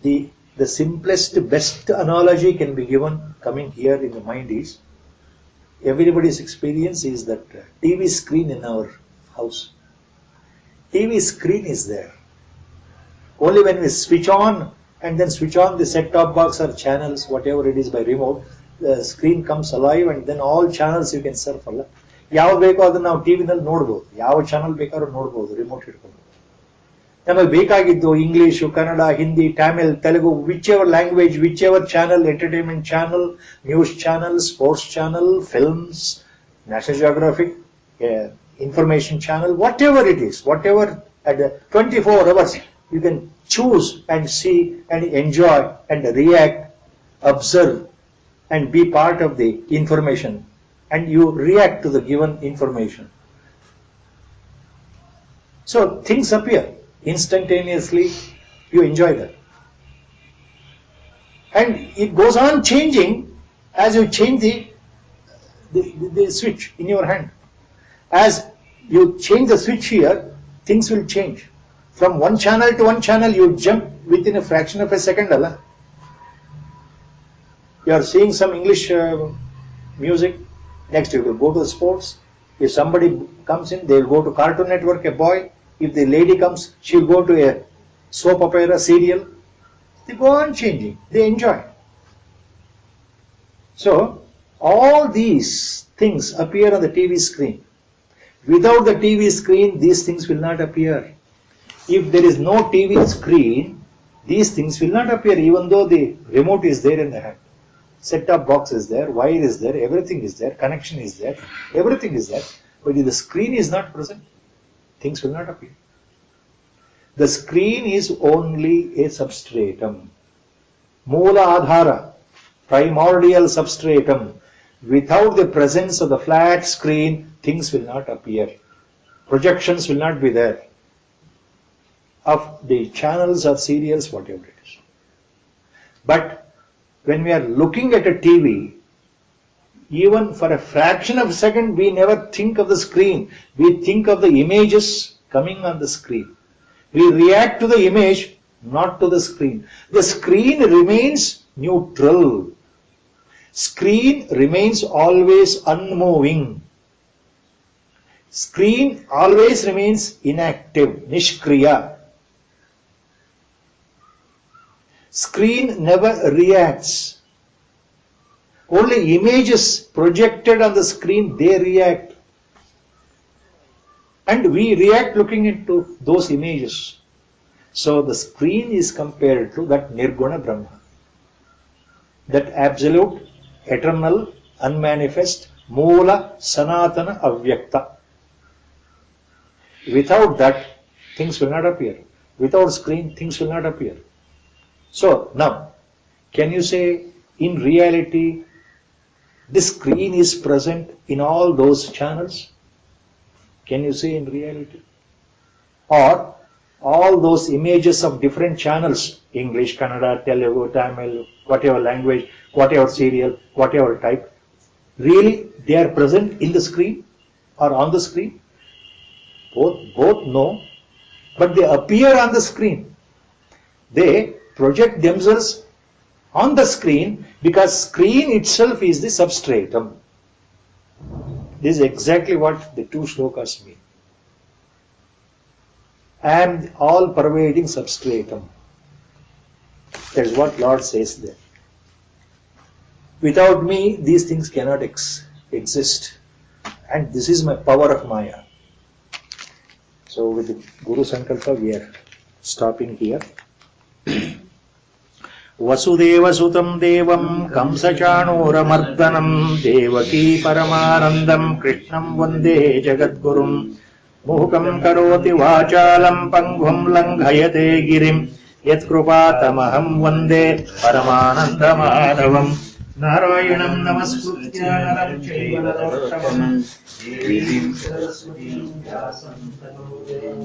the simplest, best analogy can be given coming here in the mind is, everybody's experience is that TV screen in our house. TV screen is there. Only when we switch on and then switch on the set-top box or channels, whatever it is by remote, the screen comes alive and then all channels you can surf. ಯಾವ ಬೇಕೋ ಅದನ್ನ ನಾವು ಟಿವಿನಲ್ಲಿ ನೋಡ್ಬೋದು, ಯಾವ channel ಬೇಕಾದ್ರೂ ನೋಡ್ಬೋದು remote ಹಿಡ್ಕೊಂಡು. ನಮಗೆ ಬೇಕಾಗಿದ್ದು English, Kannada, Hindi, Tamil, Telugu, which ever language, which ever channel, entertainment channel, news channel, sports channel, films, national geographic, information channel, whatever it is, whatever at the 24 hours, you can choose and see and enjoy and react, observe and be part of the information, and you react to the given information. So things appear instantaneously, you enjoy that. And it goes on changing as you change the switch in your hand. As you change the switch here, things will change. From one channel to one channel, you jump within a fraction of a second. You are seeing some English music, next you will go to the sports. If somebody comes in, they will go to Cartoon Network, a boy. If the lady comes, she will go to a soap opera serial. They go on changing. They enjoy. So, all these things appear on the TV screen. Without the TV screen, these things will not appear. If there is no TV screen, these things will not appear, even though the remote is there in the hand. Set-top box is there, wire is there, everything is there, connection is there, everything is there. But if the screen is not present, things will not appear. The screen is only a substratum. Moola Adhara, primordial substratum. Without the presence of the flat screen, things will not appear. Projections will not be there of the channels or serials, whatever it is. But when we are looking at a TV, even for a fraction of a second, we never think of the screen. We think of the images coming on the screen. We react to the image, not to the screen. The screen remains neutral. Screen remains always unmoving. Screen always remains inactive, nishkriya. Screen never reacts. Only images projected on the screen, they react. And we react looking into those images. So the screen is compared to that Nirguna Brahma, that absolute, eternal, unmanifest, Moola, Sanatana, Avyakta. Without that, things will not appear. Without screen, things will not appear. So now, can you say in reality, this screen is present in all those channels? Can you say in reality? Or all those images of different channels, English, Kannada, Telugu, Tamil, whatever language, whatever serial, whatever type, really they are present in the screen or on the screen? Both no, but they appear on the screen. They project themselves on the screen because screen itself is the substratum. This is exactly what the two shlokas mean. And all pervading substratum. That is what Lord says there. Without me, these things cannot exist. And this is my power of Maya. So with the Guru Sankalpa, we are stopping here. Vasudeva Sutam Devam Kamsachanuramardanam Devaki Paramanandam Krishnam Vande Jagadgurum Muhukam Karoti Vachalam Pangvam Langhayate Girim Yatkrupatamaham Vande Paramanandamadavam Narayanam Namaskutya Naram Chaiva Narottamam Devim Saraswatim Vyasam Tato Jayam